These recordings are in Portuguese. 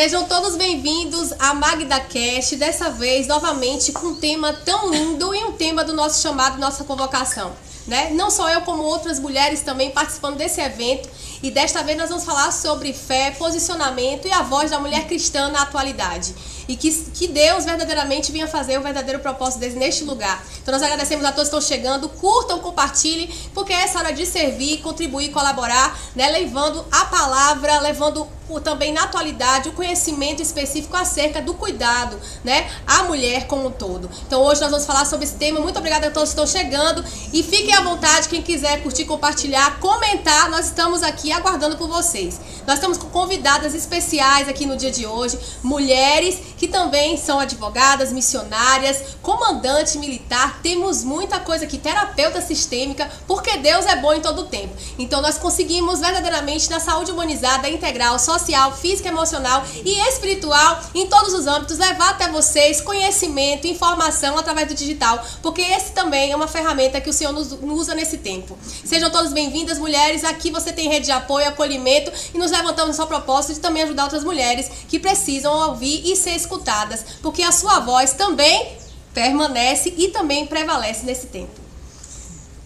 Sejam todos bem-vindos a MagdaCast, dessa vez novamente com um tema tão lindo e um tema do nosso chamado, nossa convocação, né? Não só eu, como outras mulheres também participando desse evento, e desta vez nós vamos falar sobre fé, posicionamento e a voz da mulher cristã na atualidade. E que Deus verdadeiramente venha fazer o verdadeiro propósito dele neste lugar. Então nós agradecemos a todos que estão chegando, curtam, compartilhem, porque é essa hora de servir, contribuir, colaborar, né? Levando a palavra, levando também na atualidade o conhecimento específico acerca do cuidado, né, à mulher como um todo. Então hoje nós vamos falar sobre esse tema. Muito obrigada a todos que estão chegando e fiquem à vontade, quem quiser curtir, compartilhar, comentar, nós estamos aqui aguardando por vocês. Nós estamos com convidadas especiais aqui no dia de hoje, mulheres que também são advogadas, missionárias, comandante militar, temos muita coisa aqui, terapeuta sistêmica, porque Deus é bom em todo o tempo. Então nós conseguimos verdadeiramente na saúde humanizada, integral, social, física, emocional e espiritual, em todos os âmbitos, levar até vocês conhecimento, informação através do digital, porque esse também é uma ferramenta que o Senhor nos usa nesse tempo. Sejam todas bem-vindas, mulheres. Aqui você tem rede de apoio, acolhimento, e nos levantamos no seu propósito de também ajudar outras mulheres que precisam ouvir e ser escutadas, porque a sua voz também permanece e também prevalece nesse tempo.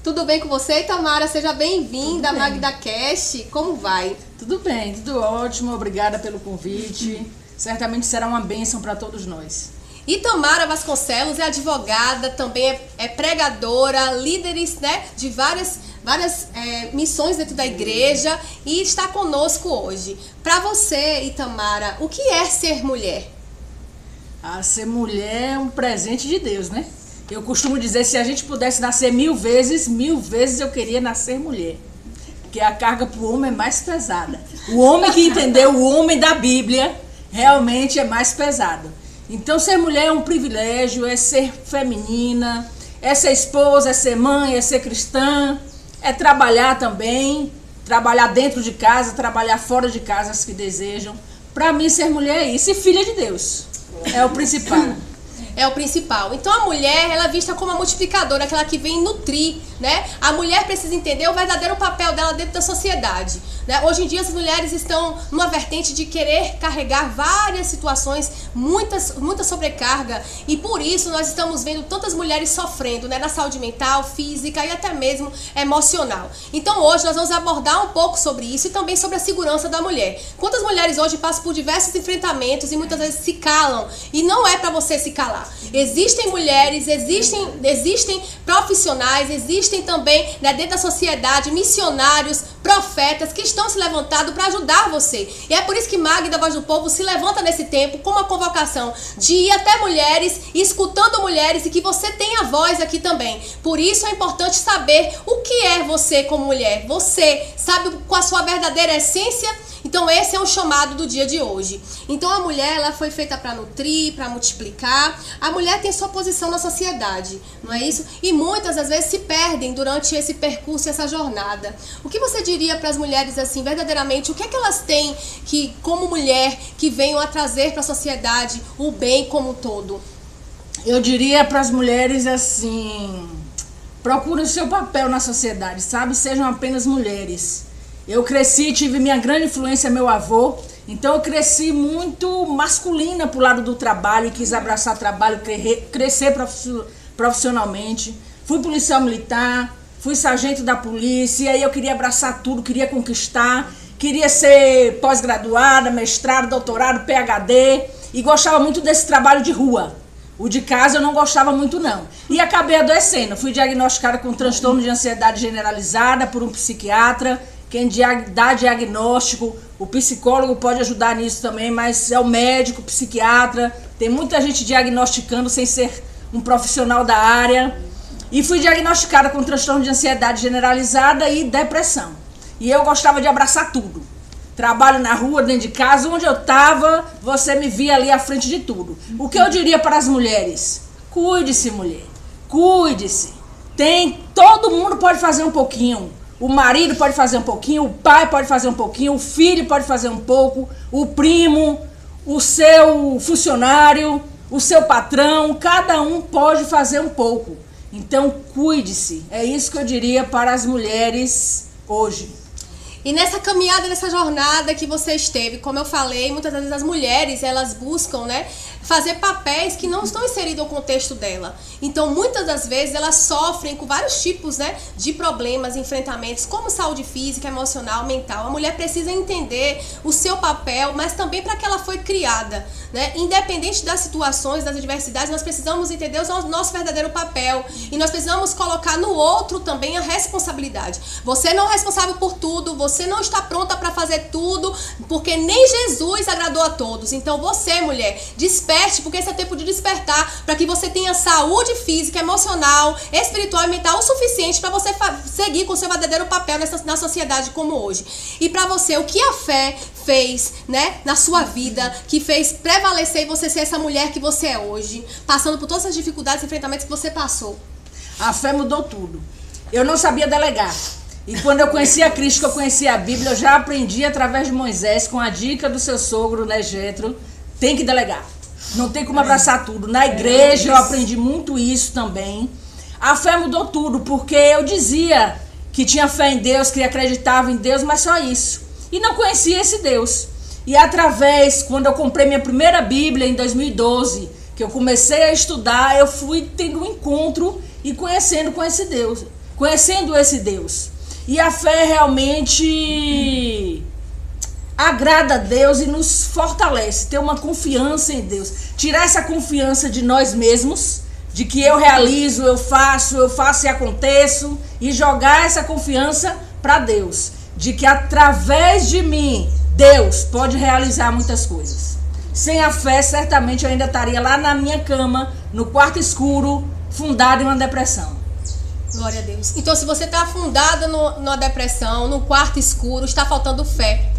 Tudo bem com você, Itamara? Seja bem-vinda à MagdaCast. Como vai? Tudo bem, tudo ótimo. Obrigada pelo convite. Certamente será uma bênção para todos nós. Itamara Vasconcelos é advogada, também é pregadora, líderes, né, de várias missões dentro da igreja e está conosco hoje. Para você, Itamara, o que é ser mulher? Ser mulher é um presente de Deus, né? Eu costumo dizer, se a gente pudesse nascer 1000 vezes eu queria nascer mulher. Porque a carga para o homem é mais pesada. O homem que entendeu o homem da Bíblia realmente é mais pesado. Então ser mulher é um privilégio, é ser feminina, é ser esposa, é ser mãe, é ser cristã, é trabalhar também, trabalhar dentro de casa, trabalhar fora de casa, as que desejam. Para mim ser mulher é isso, e filha de Deus, é o principal. É o principal. Então a mulher, ela é vista como a multiplicadora, aquela que vem nutrir, né? A mulher precisa entender o verdadeiro papel dela dentro da sociedade, né? Hoje em dia as mulheres estão numa vertente de querer carregar várias situações, muita sobrecarga, e por isso nós estamos vendo tantas mulheres sofrendo, né? Na saúde mental, física e até mesmo emocional. Então hoje nós vamos abordar um pouco sobre isso e também sobre a segurança da mulher. Quantas mulheres hoje passam por diversos enfrentamentos e muitas vezes se calam, e não é para você se calar. Existem mulheres, existem profissionais, existem também, né, dentro da sociedade, missionários, profetas que estão se levantando para ajudar você. E é por isso que Magda, Voz do Povo, se levanta nesse tempo com uma convocação de ir até mulheres, escutando mulheres, e que você tenha voz aqui também. Por isso é importante saber o que é você como mulher. Você sabe qual a sua verdadeira essência? Então esse é o chamado do dia de hoje. Então a mulher, ela foi feita para nutrir, para multiplicar. A mulher tem sua posição na sociedade, não é isso? E muitas das vezes se perdem durante esse percurso, essa jornada. O que você diria para as mulheres assim, verdadeiramente, o que é que elas têm que, como mulher, que venham a trazer para a sociedade o bem como um todo? Eu diria para as mulheres assim, procurem o seu papel na sociedade, sabe? Sejam apenas mulheres. Eu cresci, tive minha grande influência, meu avô, então eu cresci muito masculina pro lado do trabalho, e quis abraçar trabalho, crescer profissionalmente. Fui policial militar, fui sargento da polícia, e aí eu queria abraçar tudo, queria conquistar, queria ser pós-graduada, mestrado, doutorado, PhD, e gostava muito desse trabalho de rua. O de casa eu não gostava muito não. E acabei adoecendo, fui diagnosticada com transtorno de ansiedade generalizada por um psiquiatra. Quem dá diagnóstico, o psicólogo pode ajudar nisso também, mas é o médico, o psiquiatra. Tem muita gente diagnosticando sem ser um profissional da área. E fui diagnosticada com transtorno de ansiedade generalizada e depressão. E eu gostava de abraçar tudo. Trabalho na rua, dentro de casa, onde eu estava, você me via ali à frente de tudo. O que eu diria para as mulheres? Cuide-se, mulher. Cuide-se. Todo mundo pode fazer um pouquinho. O marido pode fazer um pouquinho, o pai pode fazer um pouquinho, o filho pode fazer um pouco, o primo, o seu funcionário, o seu patrão, cada um pode fazer um pouco. Então cuide-se, é isso que eu diria para as mulheres hoje. E nessa caminhada, nessa jornada que você esteve, como eu falei, muitas vezes as mulheres, elas buscam, né, fazer papéis que não estão inseridos ao contexto dela. Então, muitas das vezes, elas sofrem com vários tipos, né, de problemas, enfrentamentos, como saúde física, emocional, mental. A mulher precisa entender o seu papel, mas também para que ela foi criada, né? Independente das situações, das adversidades, nós precisamos entender o nosso verdadeiro papel. E nós precisamos colocar no outro também a responsabilidade. Você não é responsável por tudo, você não está pronta para fazer tudo, porque nem Jesus agradou a todos. Então você, mulher, desperte, porque esse é tempo de despertar, para que você tenha saúde física, emocional, espiritual e mental o suficiente para você seguir com o seu verdadeiro papel na sociedade como hoje. E para você, o que a fé fez, né, na sua vida, que fez prevalecer e você ser essa mulher que você é hoje, passando por todas as dificuldades e enfrentamentos que você passou? A fé mudou tudo. Eu não sabia delegar. E quando eu conheci a Cristo, que eu conheci a Bíblia, eu já aprendi através de Moisés, com a dica do seu sogro, né, Jetro, tem que delegar. Não tem como abraçar tudo. Na igreja eu aprendi muito isso também. A fé mudou tudo, porque eu dizia que tinha fé em Deus, que acreditava em Deus, mas só isso. E não conhecia esse Deus. E através, quando eu comprei minha primeira Bíblia em 2012, que eu comecei a estudar, eu fui tendo um encontro e conhecendo esse Deus. E a fé realmente agrada a Deus e nos fortalece, ter uma confiança em Deus. Tirar essa confiança de nós mesmos, de que eu realizo, eu faço e aconteço, e jogar essa confiança para Deus, de que através de mim, Deus pode realizar muitas coisas. Sem a fé, certamente eu ainda estaria lá na minha cama, no quarto escuro, fundada em uma depressão. Glória a Deus. Então, se você está afundada numa depressão, no quarto escuro, está faltando fé.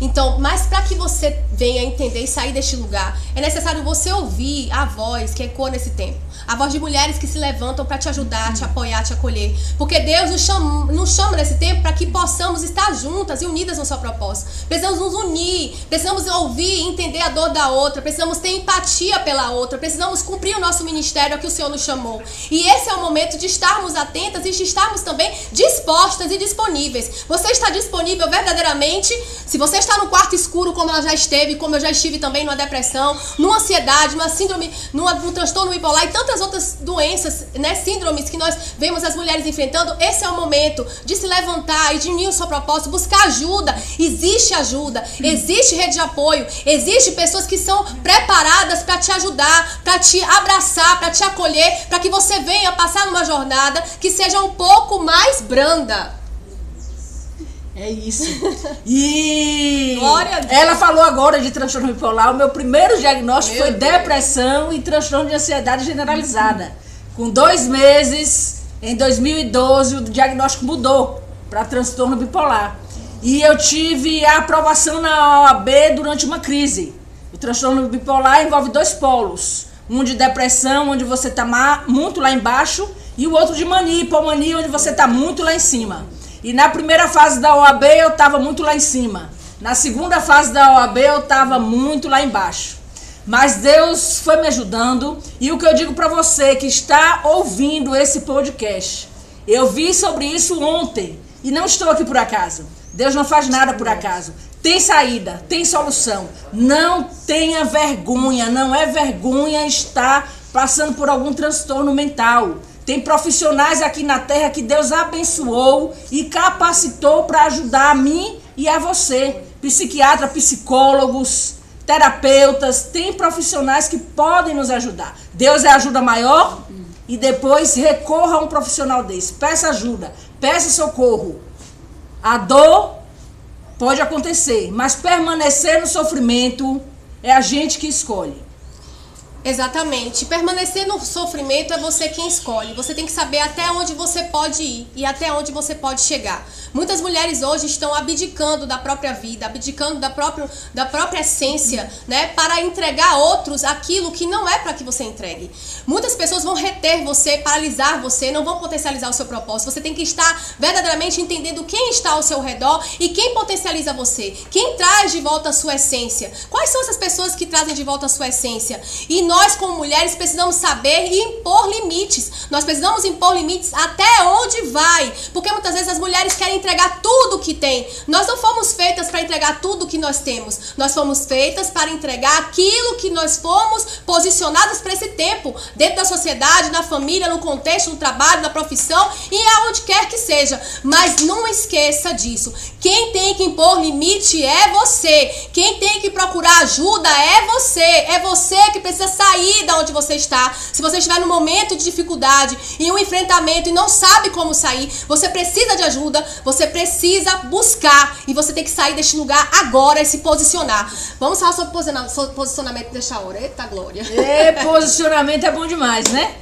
Então, mas para que você venha entender e sair deste lugar, é necessário você ouvir a voz que ecoa nesse tempo. A voz de mulheres que se levantam para te ajudar, te apoiar, te acolher. Porque Deus nos chama nesse tempo para que possamos estar juntas e unidas no seu propósito. Precisamos nos unir, precisamos ouvir e entender a dor da outra, precisamos ter empatia pela outra, precisamos cumprir o nosso ministério a que o Senhor nos chamou. E esse é o momento de estarmos atentas e de estarmos também dispostas e disponíveis. Você está disponível verdadeiramente? Se você está no quarto escuro, como ela já esteve, como eu já estive também, numa depressão, numa ansiedade, numa síndrome, num transtorno bipolar e tantas outras doenças, né, síndromes que nós vemos as mulheres enfrentando, esse é o momento de se levantar e de unir o seu propósito, buscar ajuda. Existe ajuda, existe rede de apoio, existe pessoas que são preparadas para te ajudar, para te abraçar, para te acolher, para que você venha passar numa jornada que seja um pouco mais branda. É isso. E Glória a Deus. Ela falou agora de transtorno bipolar. O meu primeiro diagnóstico foi depressão e transtorno de ansiedade generalizada. Com 2 meses, em 2012, o diagnóstico mudou para transtorno bipolar. E eu tive a aprovação na OAB durante uma crise. O transtorno bipolar envolve 2 polos. Um de depressão, onde você está muito lá embaixo, e o outro de mania, hipomania, onde você está muito lá em cima. E na primeira fase da OAB eu estava muito lá em cima. Na segunda fase da OAB eu estava muito lá embaixo. Mas Deus foi me ajudando. E o que eu digo para você que está ouvindo esse podcast, eu vi sobre isso ontem. E não estou aqui por acaso. Deus não faz nada por acaso. Tem saída, tem solução. Não tenha vergonha. Não é vergonha estar passando por algum transtorno mental. Tem profissionais aqui na terra que Deus abençoou e capacitou para ajudar a mim e a você. Psiquiatras, psicólogos, terapeutas, tem profissionais que podem nos ajudar. Deus é a ajuda maior e depois recorra a um profissional desse. Peça ajuda, peça socorro. A dor pode acontecer, mas permanecer no sofrimento é a gente que escolhe. Exatamente. Permanecer no sofrimento é você quem escolhe. Você tem que saber até onde você pode ir e até onde você pode chegar. Muitas mulheres hoje estão abdicando da própria vida, abdicando da própria essência, né, para entregar a outros aquilo que não é para que você entregue. Muitas pessoas vão reter você, paralisar você, não vão potencializar o seu propósito. Você tem que estar verdadeiramente entendendo quem está ao seu redor e quem potencializa você, quem traz de volta a sua essência. Quais são essas pessoas que trazem de volta a sua essência? E nós nós como mulheres precisamos saber e impor limites. Nós precisamos impor limites até onde vai, porque muitas vezes as mulheres querem entregar tudo o que tem. Nós não fomos feitas para entregar tudo o que nós temos. Nós fomos feitas para entregar aquilo que nós fomos posicionadas para esse tempo, dentro da sociedade, na família, no contexto, no trabalho, na profissão e aonde quer que seja. Mas não esqueça disso. Quem tem que impor limite é você. Quem tem que procurar ajuda é você. É você que precisa sair da onde você está. Se você estiver num momento de dificuldade, em um enfrentamento e não sabe como sair, você precisa de ajuda, você precisa buscar e você tem que sair deste lugar agora e se posicionar. Vamos falar sobre posicionamento desta hora. Eita glória. Posicionamento é bom demais, né?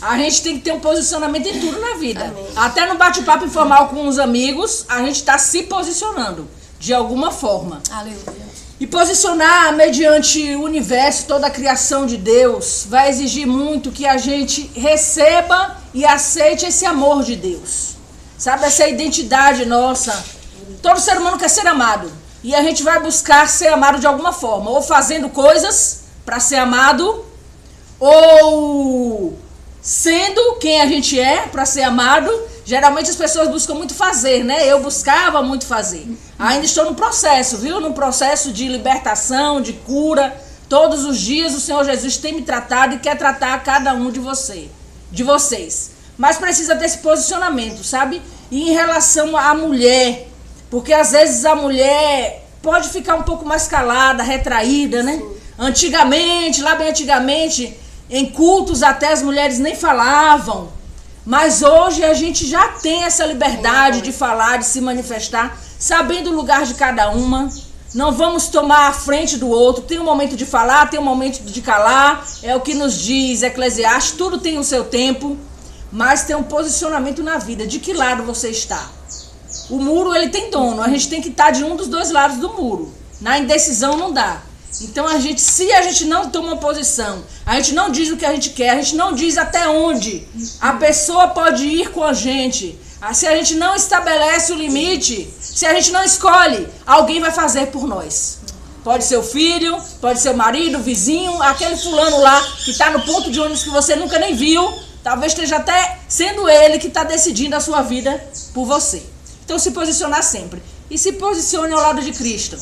A gente tem que ter um posicionamento em tudo na vida. Amém. Até no bate-papo informal com os amigos, a gente está se posicionando de alguma forma. Aleluia. E posicionar mediante o universo, toda a criação de Deus, vai exigir muito que a gente receba e aceite esse amor de Deus. Sabe, essa identidade nossa. Todo ser humano quer ser amado. E a gente vai buscar ser amado de alguma forma. Ou fazendo coisas para ser amado, ou sendo quem a gente é para ser amado. Geralmente as pessoas buscam muito fazer, né? Eu buscava muito fazer. Ainda estou no processo, viu? No processo de libertação, de cura. Todos os dias o Senhor Jesus tem me tratado e quer tratar cada um de vocês. Mas precisa desse posicionamento, sabe? E em relação à mulher, porque às vezes a mulher pode ficar um pouco mais calada, retraída, né? Antigamente, lá bem antigamente, em cultos até as mulheres nem falavam. Mas hoje a gente já tem essa liberdade de falar, de se manifestar, sabendo o lugar de cada uma. Não vamos tomar a frente do outro. Tem um momento de falar, tem um momento de calar. É o que nos diz Eclesiastes. Tudo tem o seu tempo, mas tem um posicionamento na vida. De que lado você está? O muro, ele tem dono. A gente tem que estar de um dos dois lados do muro. Na indecisão não dá. Então se a gente não toma uma posição, a gente não diz o que a gente quer, a gente não diz até onde a pessoa pode ir com a gente, se a gente não estabelece o limite, se a gente não escolhe, alguém vai fazer por nós. Pode ser o filho, pode ser o marido, o vizinho, aquele fulano lá que está no ponto de ônibus que você nunca nem viu, talvez esteja até sendo ele que está decidindo a sua vida por você. Então se posicionar sempre. E se posicione ao lado de Cristo.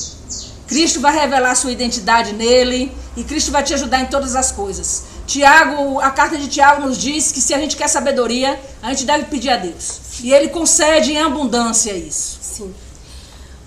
Cristo vai revelar sua identidade nele e Cristo vai te ajudar em todas as coisas. Tiago, a carta de Tiago nos diz que se a gente quer sabedoria, a gente deve pedir a Deus. E ele concede em abundância isso. Sim.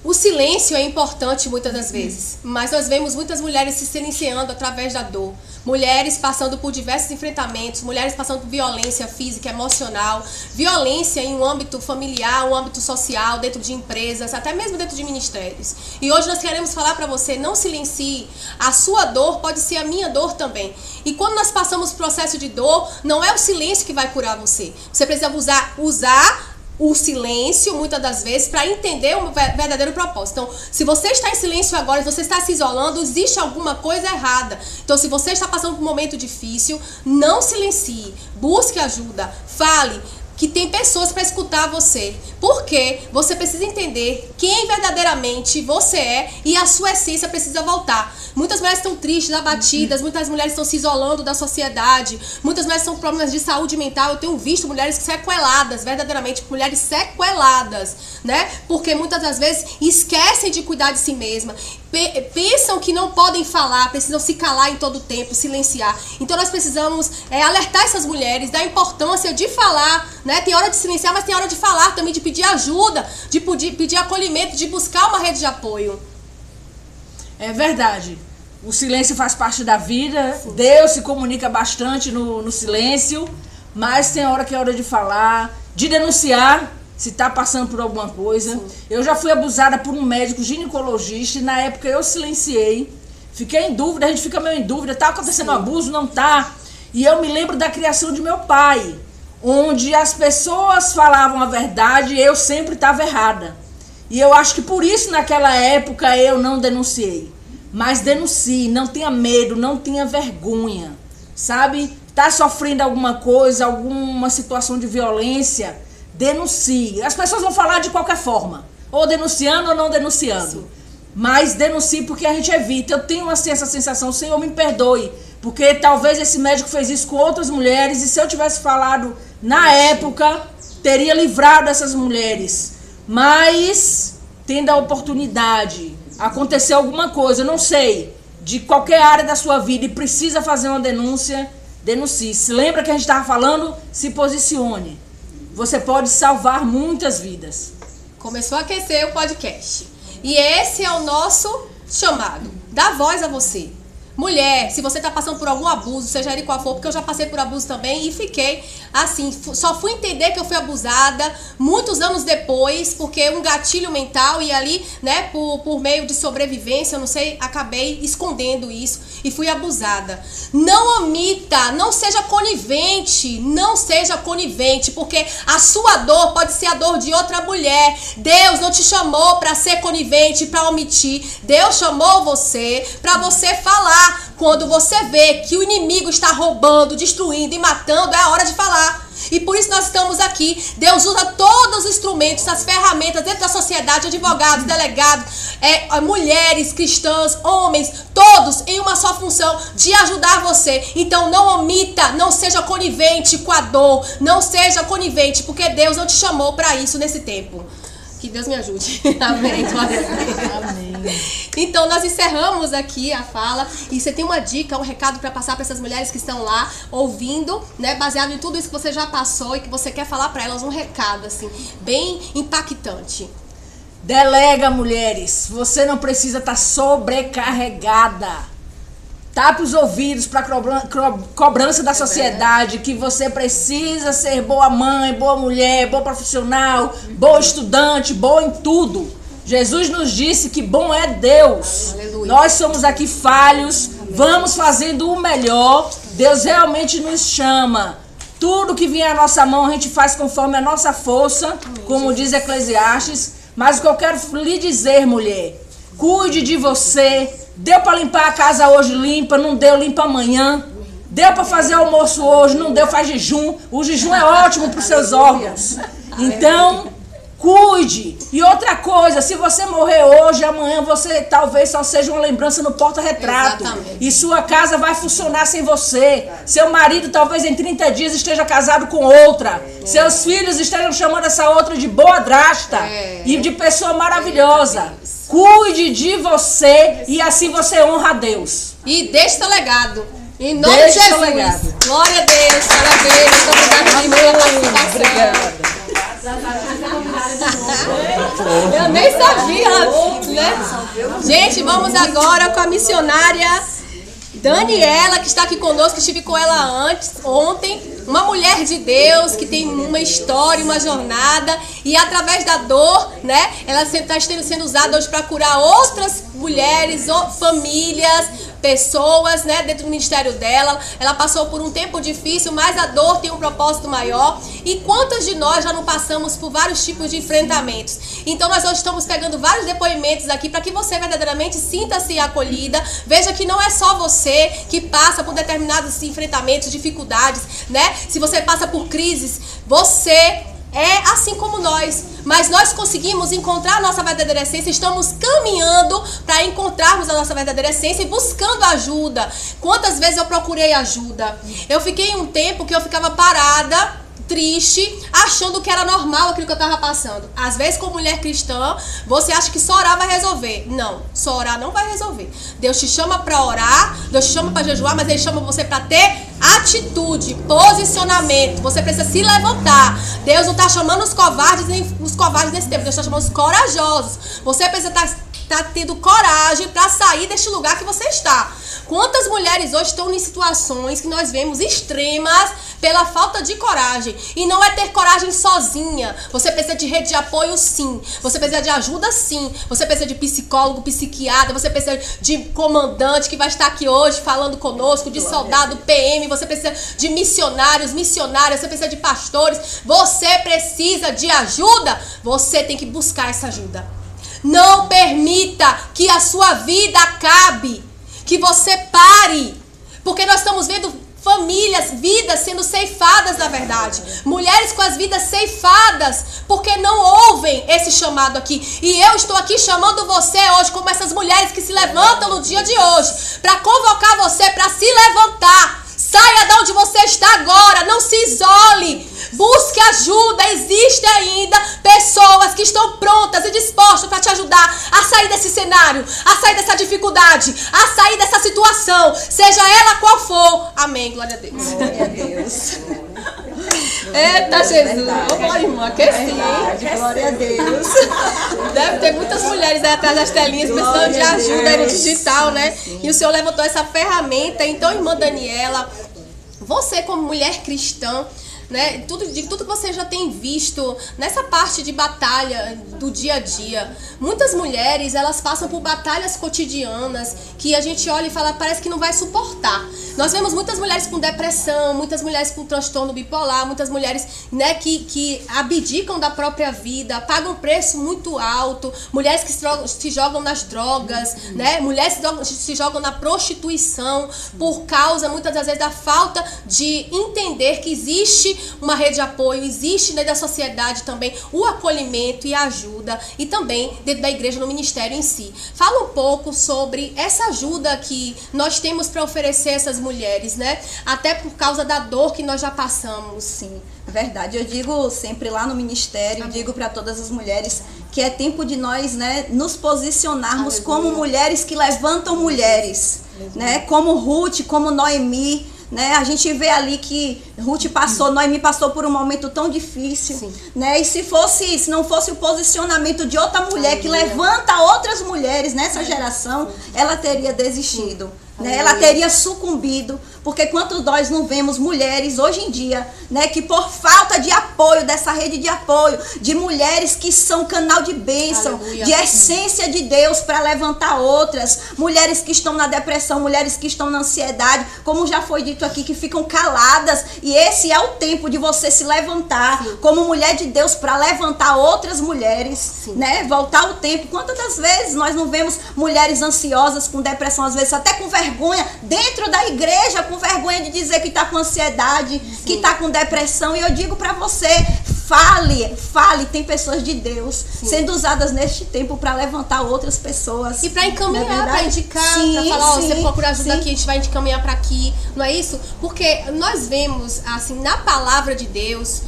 O silêncio é importante muitas das vezes, mas nós vemos muitas mulheres se silenciando através da dor. Mulheres passando por diversos enfrentamentos, mulheres passando por violência física, emocional, violência em um âmbito familiar, um âmbito social, dentro de empresas, até mesmo dentro de ministérios. E hoje nós queremos falar para você, não silencie. A sua dor pode ser a minha dor também. E quando nós passamos por processo de dor, não é o silêncio que vai curar você. Você precisa usar o silêncio, muitas das vezes, para entender o verdadeiro propósito. Então, se você está em silêncio agora, se você está se isolando, existe alguma coisa errada. Então, se você está passando por um momento difícil, não silencie, busque ajuda, fale, que tem pessoas para escutar você. Porque você precisa entender quem verdadeiramente você é e a sua essência precisa voltar. Muitas mulheres estão tristes, abatidas, muitas mulheres estão se isolando da sociedade, muitas mulheres estão com problemas de saúde mental. Eu tenho visto mulheres sequeladas, verdadeiramente, mulheres sequeladas, né? Porque muitas das vezes esquecem de cuidar de si mesma, pensam que não podem falar, precisam se calar em todo o tempo, silenciar. Então nós precisamos alertar essas mulheres da importância de falar, né? Tem hora de silenciar, mas tem hora de falar também, de pedir ajuda, de pedir acolhimento, de buscar uma rede de apoio. É verdade. O silêncio faz parte da vida. Sim. Deus se comunica bastante no silêncio, mas tem hora que é hora de falar, de denunciar se está passando por alguma coisa. Sim. Eu já fui abusada por um médico ginecologista e na época eu silenciei. Fiquei em dúvida, a gente fica meio em dúvida, está acontecendo um abuso, não está? E eu me lembro da criação de meu pai, onde as pessoas falavam a verdade e eu sempre estava errada. E eu acho que por isso naquela época eu não denunciei. Mas denuncie, não tenha medo, não tenha vergonha, sabe? Tá sofrendo alguma coisa, alguma situação de violência, denuncie. As pessoas vão falar de qualquer forma, ou denunciando ou não denunciando. Sim. Mas denuncie porque a gente evita. Eu tenho assim, essa sensação, Senhor, me perdoe, Porque talvez esse médico fez isso com outras mulheres, e se eu tivesse falado na época, teria livrado essas mulheres. Mas, tendo a oportunidade, aconteceu alguma coisa, eu não sei, de qualquer área da sua vida, e precisa fazer uma denúncia, denuncie. Se lembra que a gente estava falando? Se posicione. Você pode salvar muitas vidas. Começou a aquecer o podcast. E esse é o nosso chamado. Dá voz a você. Mulher, se você está passando por algum abuso, seja ele qual for, porque eu já passei por abuso também e fiquei assim, só fui entender que eu fui abusada muitos anos depois, porque um gatilho mental e ali, né, por meio de sobrevivência, eu não sei, acabei escondendo isso e fui abusada. Não omita, não seja conivente, porque a sua dor pode ser a dor de outra mulher. Deus não te chamou para ser conivente, para omitir. Deus chamou você para você falar. Quando você vê que o inimigo está roubando, destruindo e matando, é a hora de falar. E por isso nós estamos aqui. Deus usa todos os instrumentos, as ferramentas dentro da sociedade, advogados, delegados, mulheres, cristãs, homens, todos em uma só função de ajudar você. Então não omita, não seja conivente com a dor, não seja conivente, porque Deus não te chamou para isso nesse tempo. Que Deus me ajude. Amém. Amém. Então, nós encerramos aqui a fala. E você tem uma dica, um recado para passar para essas mulheres que estão lá ouvindo, né? Baseado em tudo isso que você já passou e que você quer falar para elas, um recado, assim, bem impactante. Delega, mulheres. Você não precisa estar sobrecarregada. Tape os ouvidos para cobrança da sociedade, que você precisa ser boa mãe, boa mulher, boa profissional, boa estudante, boa em tudo. Jesus nos disse que bom é Deus. Aleluia. Nós somos aqui falhos, vamos fazendo o melhor. Deus realmente nos chama. Tudo que vier à nossa mão a gente faz conforme a nossa força, como diz Eclesiastes. Mas o que eu quero lhe dizer, mulher, cuide de você. Deu para limpar a casa hoje, limpa. Não deu, limpa amanhã. Deu para fazer almoço hoje, não deu, faz jejum. O jejum é ótimo para os seus órgãos. Então, cuide. E outra coisa, se você morrer hoje, amanhã você talvez só seja uma lembrança no porta-retrato. E sua casa vai funcionar sem você. Seu marido talvez em 30 dias esteja casado com outra. Seus filhos estejam chamando essa outra de boadrasta e de pessoa maravilhosa. Cuide de você e assim você honra a Deus. E deixe seu legado. Em nome de Jesus. Glória a Deus. Parabéns. Muito obrigada. Eu nem sabia, né? Gente, vamos agora com a missionária Daniela, que está aqui conosco. Estive com ela ontem. Uma mulher de Deus que tem uma história, uma jornada, e através da dor, né, ela está sendo usada hoje para curar outras mulheres, famílias, pessoas, né, dentro do ministério dela. Ela passou por um tempo difícil, mas a dor tem um propósito maior. E quantas de nós já não passamos por vários tipos de enfrentamentos? Então nós hoje estamos pegando vários depoimentos aqui para que você verdadeiramente sinta-se acolhida. Veja que não é só você que passa por determinados enfrentamentos, dificuldades, né? Se você passa por crises, você é assim como nós, mas nós conseguimos encontrar a nossa verdadeira essência. Estamos caminhando para encontrarmos a nossa verdadeira essência e buscando ajuda. Quantas vezes eu procurei ajuda? Eu fiquei um tempo que eu ficava parada, triste, achando que era normal aquilo que eu estava passando. Às vezes, como mulher cristã, você acha que só orar vai resolver. Não, só orar não vai resolver. Deus te chama para orar, Deus te chama para jejuar, mas Ele chama você para ter atitude, posicionamento. Você precisa se levantar. Deus não está chamando os covardes nesse tempo. Deus está chamando os corajosos. Você precisa estar tendo coragem para sair deste lugar que você está. Quantas mulheres hoje estão em situações que nós vemos extremas pela falta de coragem? E não é ter coragem sozinha. Você precisa de rede de apoio, sim. Você precisa de ajuda, sim. Você precisa de psicólogo, psiquiatra. Você precisa de comandante que vai estar aqui hoje falando conosco, de soldado, PM. Você precisa de missionários, missionárias. Você precisa de pastores. Você precisa de ajuda. Você tem que buscar essa ajuda. Não permita que a sua vida acabe, que você pare, porque nós estamos vendo famílias, vidas sendo ceifadas, na verdade. Mulheres com as vidas ceifadas, porque não ouvem esse chamado aqui. E eu estou aqui chamando você hoje, como essas mulheres que se levantam no dia de hoje, para convocar você para se levantar isole, busque ajuda. Existem ainda pessoas que estão prontas e dispostas para te ajudar a sair desse cenário, a sair dessa dificuldade, a sair dessa situação, seja ela qual for. Amém, glória a Deus. Glória a Deus. Eita, Jesus. Ô, irmã, que sim. Glória a Deus. Deve ter muitas mulheres aí atrás das telinhas precisando de ajuda aí no digital, né? E o Senhor levantou essa ferramenta. Então, irmã Daniela, você como mulher cristã, né, tudo que você já tem visto nessa parte de batalha do dia a dia, muitas mulheres, elas passam por batalhas cotidianas que a gente olha e fala, parece que não vai suportar. Nós vemos muitas mulheres com depressão, muitas mulheres com transtorno bipolar, muitas mulheres, né, que abdicam da própria vida, pagam preço muito alto, mulheres que se jogam nas drogas, né, mulheres que se jogam na prostituição por causa, muitas das vezes, da falta de entender que existe uma rede de apoio, existe dentro da sociedade também o acolhimento e a ajuda, e também dentro da igreja, no ministério em si. Fala um pouco sobre essa ajuda que nós temos para oferecer a essas mulheres, né? Até por causa da dor que nós já passamos. Sim, é verdade. Eu digo sempre lá no ministério, digo para todas as mulheres que é tempo de nós, né, nos posicionarmos como mulheres que levantam mulheres, né? Como Ruth, como Noemi, né? A gente vê ali que Ruth passou, Noemi passou por um momento tão difícil, né? E se não fosse o posicionamento de outra mulher que levanta outras mulheres nessa geração, ela teria desistido, né? Ela teria sucumbido, porque quantos nós não vemos mulheres hoje em dia, né, que por falta de apoio, dessa rede de apoio, de mulheres que são canal de bênção, de essência de Deus para levantar outras, mulheres que estão na depressão, mulheres que estão na ansiedade, como já foi dito aqui, que ficam caladas, e esse é o tempo de você se levantar como mulher de Deus para levantar outras mulheres, né, voltar o tempo. Quantas das vezes nós não vemos mulheres ansiosas, com depressão, às vezes até com vergonha, dentro da igreja, com vergonha de dizer que está com ansiedade, que está com depressão. E eu digo para você, fale, tem pessoas de Deus sendo usadas neste tempo para levantar outras pessoas. E para encaminhar, para indicar, para falar, ó, você procura ajuda aqui, a gente vai te encaminhar para aqui, não é isso? Porque nós vemos, assim, na palavra de Deus,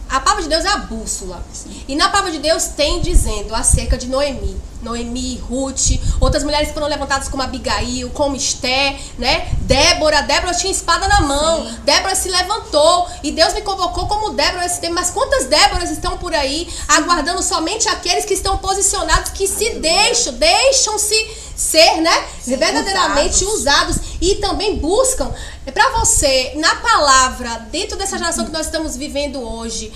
a palavra de Deus é a bússola. E na palavra de Deus tem dizendo acerca de Noemi, Ruth, outras mulheres foram levantadas como Abigail, como Esté, né? Débora tinha espada na mão. Débora se levantou e Deus me convocou como Débora nesse tempo. Mas quantas Déboras estão por aí aguardando somente aqueles que estão posicionados, que se deixam-se ser, né? Verdadeiramente usados e também buscam. Para você, na palavra, dentro dessa geração que nós estamos vivendo hoje,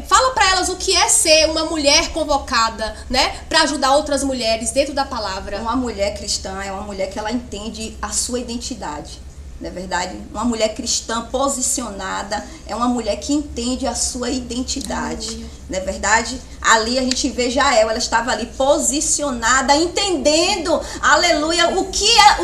fala para elas o que é ser uma mulher convocada, né, para ajudar outras mulheres dentro da palavra. Uma mulher cristã é uma mulher que ela entende a sua identidade, não é verdade? Uma mulher cristã posicionada é uma mulher que entende a sua identidade, não é verdade? Ali a gente vê Jael, ela estava ali posicionada, entendendo, aleluia, o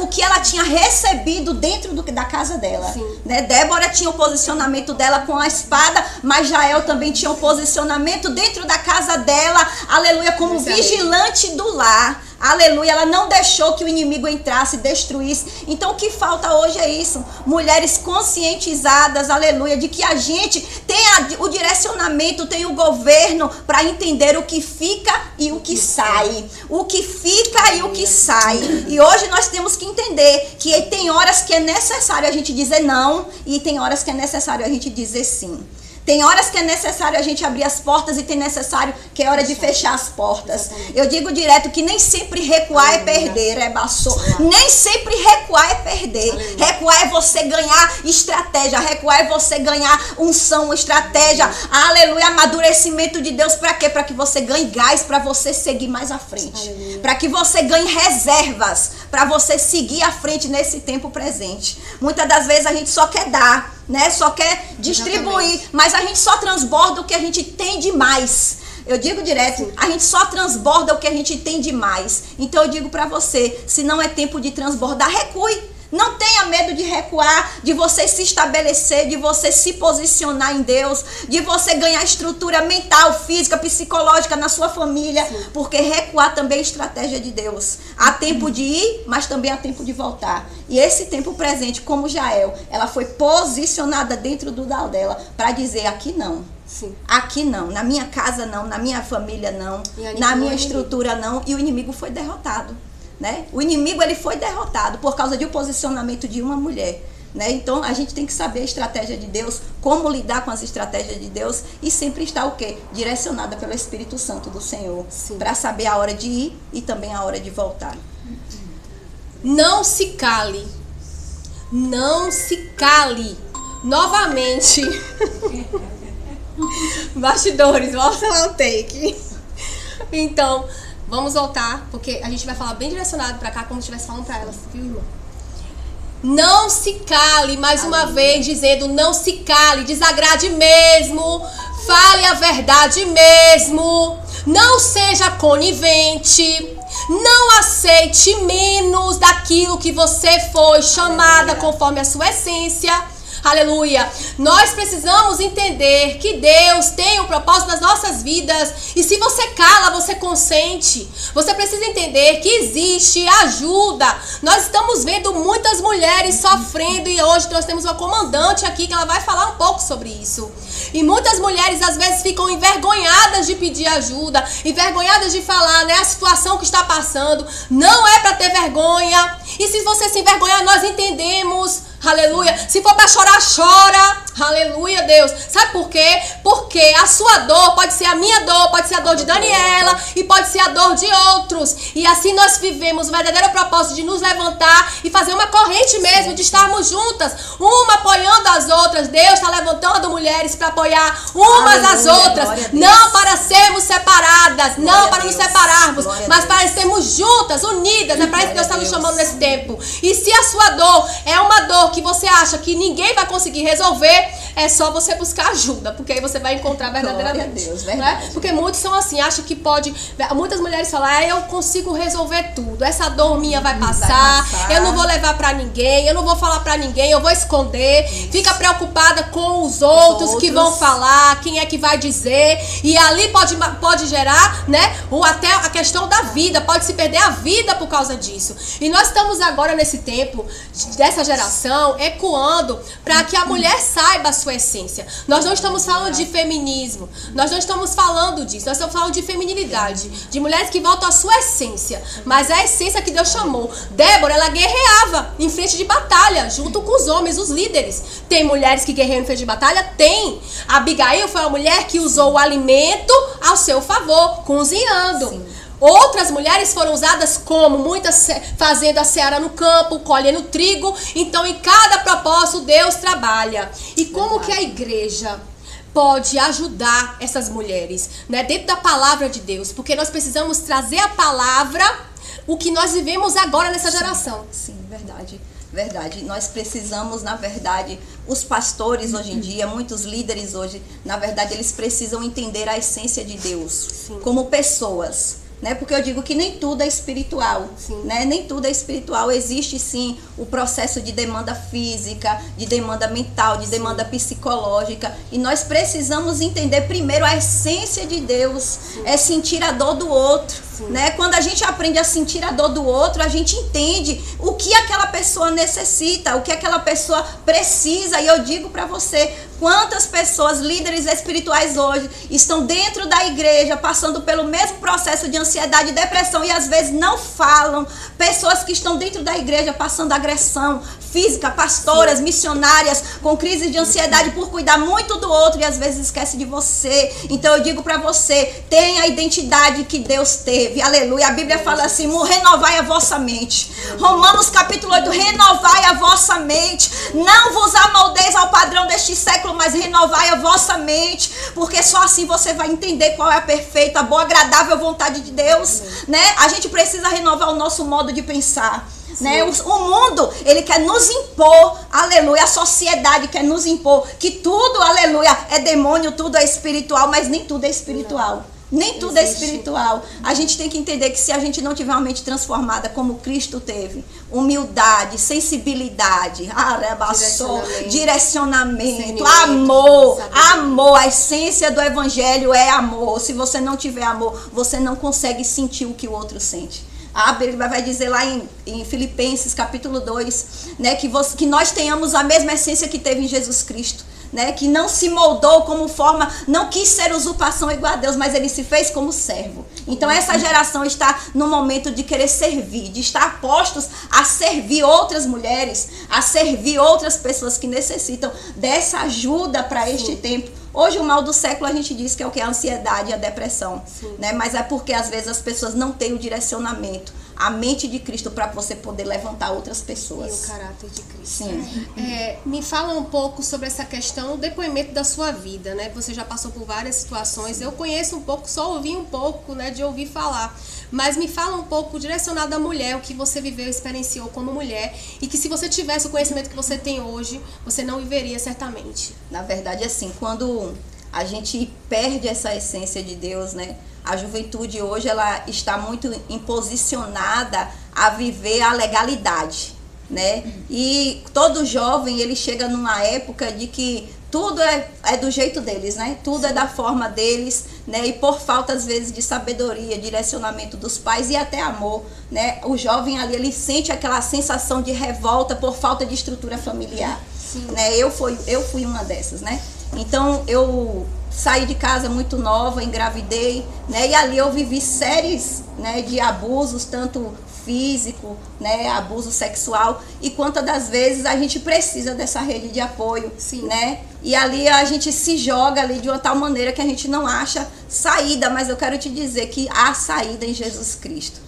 que ela tinha recebido dentro da casa dela, né? Débora tinha o posicionamento dela com a espada, mas Jael também tinha o posicionamento dentro da casa dela, aleluia, como vigilante do lar. Aleluia, ela não deixou que o inimigo entrasse, destruísse. Então o que falta hoje é isso. Mulheres conscientizadas, aleluia, de que a gente tem o direcionamento, tem o governo para entender o que fica e o que sai. O que fica e o que sai. E hoje nós temos que entender que tem horas que é necessário a gente dizer não e tem horas que é necessário a gente dizer sim. Tem horas que é necessário a gente abrir as portas e tem necessário que é hora de fechar as portas. Eu digo direto que nem sempre recuar é perder, nem sempre recuar é perder. Recuar é você ganhar estratégia, recuar é você ganhar unção, estratégia, aleluia, amadurecimento de Deus. Para quê? Para que você ganhe gás, para você seguir mais à frente. Para que você ganhe reservas, para você seguir à frente nesse tempo presente. Muitas das vezes a gente só quer dar, né? Só quer distribuir, mas a gente só transborda o que a gente tem de mais. Eu digo direto, a gente só transborda o que a gente tem de mais. Então eu digo pra você, se não é tempo de transbordar, recue. Não tenha medo de recuar, de você se estabelecer, de você se posicionar em Deus, de você ganhar estrutura mental, física, psicológica na sua família, porque recuar também é estratégia de Deus. Há tempo de ir, mas também há tempo de voltar. E esse tempo presente, como Jael, ela foi posicionada dentro do lar dela para dizer: aqui não. Sim. Aqui não, na minha casa não, na minha família não, na minha estrutura não. E o inimigo foi derrotado, né? O inimigo, ele foi derrotado por causa de um posicionamento de uma mulher, né? Então a gente tem que saber a estratégia de Deus, como lidar com as estratégias de Deus, e sempre estar o quê? Direcionada pelo Espírito Santo do Senhor, para saber a hora de ir e também a hora de voltar. Não se cale. Não se cale. Novamente. Bastidores, vamos lá o take. Então, vamos voltar, porque a gente vai falar bem direcionado pra cá, como se estivesse falando pra elas, viu, irmão? Não se cale, mais uma vez dizendo: não se cale, desagrade mesmo, fale a verdade mesmo, não seja conivente, não aceite menos daquilo que você foi chamada conforme a sua essência. Aleluia. Nós precisamos entender que Deus tem um propósito nas nossas vidas. E se você cala, você consente. Você precisa entender que existe ajuda. Nós estamos vendo muitas mulheres sofrendo. E hoje nós temos uma comandante aqui que ela vai falar um pouco sobre isso. E muitas mulheres às vezes ficam envergonhadas de pedir ajuda, envergonhadas de falar, né, a situação que está passando. Não é para ter vergonha. E se você se envergonhar, nós entendemos. Aleluia. Se for para chorar, chora. Aleluia, Deus. Sabe por quê? Porque a sua dor pode ser a minha dor, pode ser a dor de Daniela e pode ser a dor de outros. E assim nós vivemos o verdadeiro propósito de nos levantar e fazer uma corrente mesmo, de estarmos juntas, uma apoiando as outras. Deus está levantando mulheres para apoiar umas às outras, não para sermos separadas, não para nos separarmos, mas para sermos juntas, unidas. É para isso que Deus está nos chamando nesse tempo. E se a sua dor é uma dor que você acha que ninguém vai conseguir resolver, é só você buscar ajuda, porque aí você vai encontrar verdadeiramente. Deus, né? Porque muitos são assim, acham que pode. Muitas mulheres falam: eu consigo resolver tudo, essa dor minha vai passar, eu não vou levar pra ninguém, eu não vou falar pra ninguém, eu vou esconder. Isso. Fica preocupada com os outros que vão falar, quem é que vai dizer, e ali pode gerar, né, até a questão da vida, pode se perder a vida por causa disso. E nós estamos agora nesse tempo dessa geração ecoando para que a mulher saiba a sua essência. Nós não estamos falando de feminismo, nós não estamos falando disso, nós estamos falando de feminilidade, de mulheres que voltam à sua essência, mas é a essência que Deus chamou. Débora, ela guerreava em frente de batalha, junto com os homens, os líderes. Tem mulheres que guerreiam em frente de batalha? Tem. A Abigail foi uma mulher que usou o alimento ao seu favor, cozinhando. Sim. Outras mulheres foram usadas como muitas fazendo a seara no campo, colhendo trigo. Então, em cada propósito, Deus trabalha. E como que a igreja pode ajudar essas mulheres, né, dentro da palavra de Deus? Porque nós precisamos trazer a palavra, o que nós vivemos agora nessa geração. Sim, verdade. Verdade, nós precisamos, na verdade, os pastores hoje em dia, muitos líderes hoje, na verdade, eles precisam entender a essência de Deus. Sim. Como pessoas, né? Porque eu digo que nem tudo é espiritual, né? Nem tudo é espiritual. Existe sim o processo de demanda física, de demanda mental, de demanda psicológica, e nós precisamos entender primeiro a essência de Deus. É sentir a dor do outro, né? Quando a gente aprende a sentir a dor do outro, a gente entende o que aquela pessoa necessita, o que aquela pessoa precisa. E eu digo para você, quantas pessoas, líderes espirituais hoje, estão dentro da igreja, passando pelo mesmo processo de ansiedade e depressão, e às vezes não falam. Pessoas que estão dentro da igreja passando agressão física, pastoras, missionárias, com crise de ansiedade por cuidar muito do outro e às vezes esquece de você. Então eu digo para você, tenha a identidade que Deus teve. Aleluia. A Bíblia fala assim: renovai a vossa mente. Romanos capítulo 8, renovai a vossa mente. Não vos amoldeis ao padrão deste século, mas renovai a vossa mente, porque só assim você vai entender qual é a perfeita, a boa, agradável vontade de Deus, né? A gente precisa renovar o nosso modo de pensar. Né? O mundo, ele quer nos impor, aleluia, a sociedade quer nos impor que tudo, aleluia, é demônio, tudo é espiritual, mas nem tudo é espiritual. Nem tudo é espiritual. A gente tem que entender que se a gente não tiver uma mente transformada como Cristo teve, humildade, sensibilidade, direcionamento, amor, a essência do evangelho é amor. Se você não tiver amor, você não consegue sentir o que o outro sente. Ele vai dizer lá em Filipenses capítulo 2, né, que nós tenhamos a mesma essência que teve em Jesus Cristo. Né, que não se moldou como forma, não quis ser usurpação igual a Deus, mas ele se fez como servo. Então essa geração está no momento de querer servir, de estar postos a servir outras mulheres, a servir outras pessoas que necessitam dessa ajuda para este tempo. Hoje o mal do século a gente diz que é o que? A ansiedade e a depressão. Né? Mas é porque às vezes as pessoas não têm o direcionamento, a mente de Cristo para você poder levantar outras pessoas. E o caráter de Cristo. Sim. Me fala um pouco sobre essa questão, o depoimento da sua vida, né? Você já passou por várias situações. Eu conheço um pouco, só ouvi um pouco, né, de ouvir falar. Mas me fala um pouco direcionado à mulher, o que você viveu, experienciou como mulher, e que se você tivesse o conhecimento que você tem hoje, você não viveria certamente. Na verdade, assim, quando a gente perde essa essência de Deus, né? A juventude hoje, ela está muito imposicionada a viver a legalidade, né? E todo jovem, ele chega numa época de que tudo é do jeito deles, né? Tudo é da forma deles, né? E por falta, às vezes, de sabedoria, direcionamento dos pais e até amor, né? O jovem ali, ele sente aquela sensação de revolta por falta de estrutura familiar, né? Eu fui uma dessas, né? Então, eu saí de casa muito nova, engravidei, né? E ali eu vivi séries, né, de abusos, tanto físico, né, abuso sexual, e quantas das vezes a gente precisa dessa rede de apoio, né? E ali a gente se joga ali de uma tal maneira que a gente não acha saída, mas eu quero te dizer que há saída em Jesus Cristo.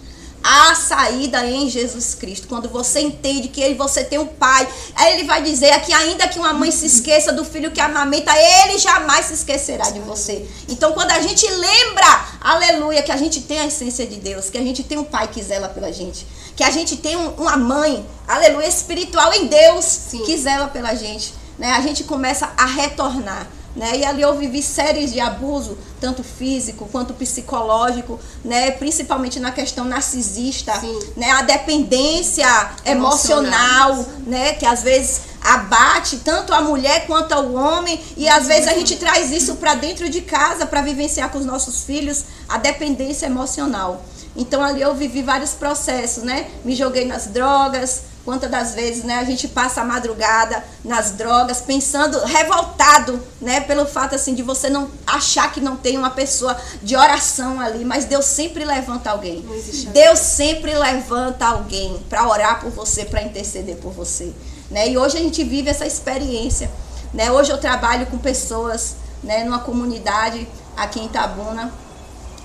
Há saída em Jesus Cristo. Quando você entende que você tem um pai, aí ele vai dizer que ainda que uma mãe se esqueça do filho que amamenta, ele jamais se esquecerá de você. Então quando a gente lembra, aleluia, que a gente tem a essência de Deus, que a gente tem um pai que zela pela gente, que a gente tem uma mãe, aleluia, espiritual em Deus, que zela pela gente, né? A gente começa a retornar. Né? E ali eu vivi séries de abuso, tanto físico quanto psicológico, né? Principalmente na questão narcisista, né? A dependência emocional, né? Que às vezes abate tanto a mulher quanto ao homem, e às vezes a gente traz isso para dentro de casa para vivenciar com os nossos filhos a dependência emocional. Então ali eu vivi vários processos, né? Me joguei nas drogas. Quantas das vezes, né, a gente passa a madrugada nas drogas, pensando, revoltado, né, pelo fato assim de você não achar que não tem uma pessoa de oração ali, mas Deus sempre levanta alguém. Deus sempre levanta alguém para orar por você, para interceder por você, né? E hoje a gente vive essa experiência, né? Hoje eu trabalho com pessoas, né, numa comunidade aqui em Itabuna,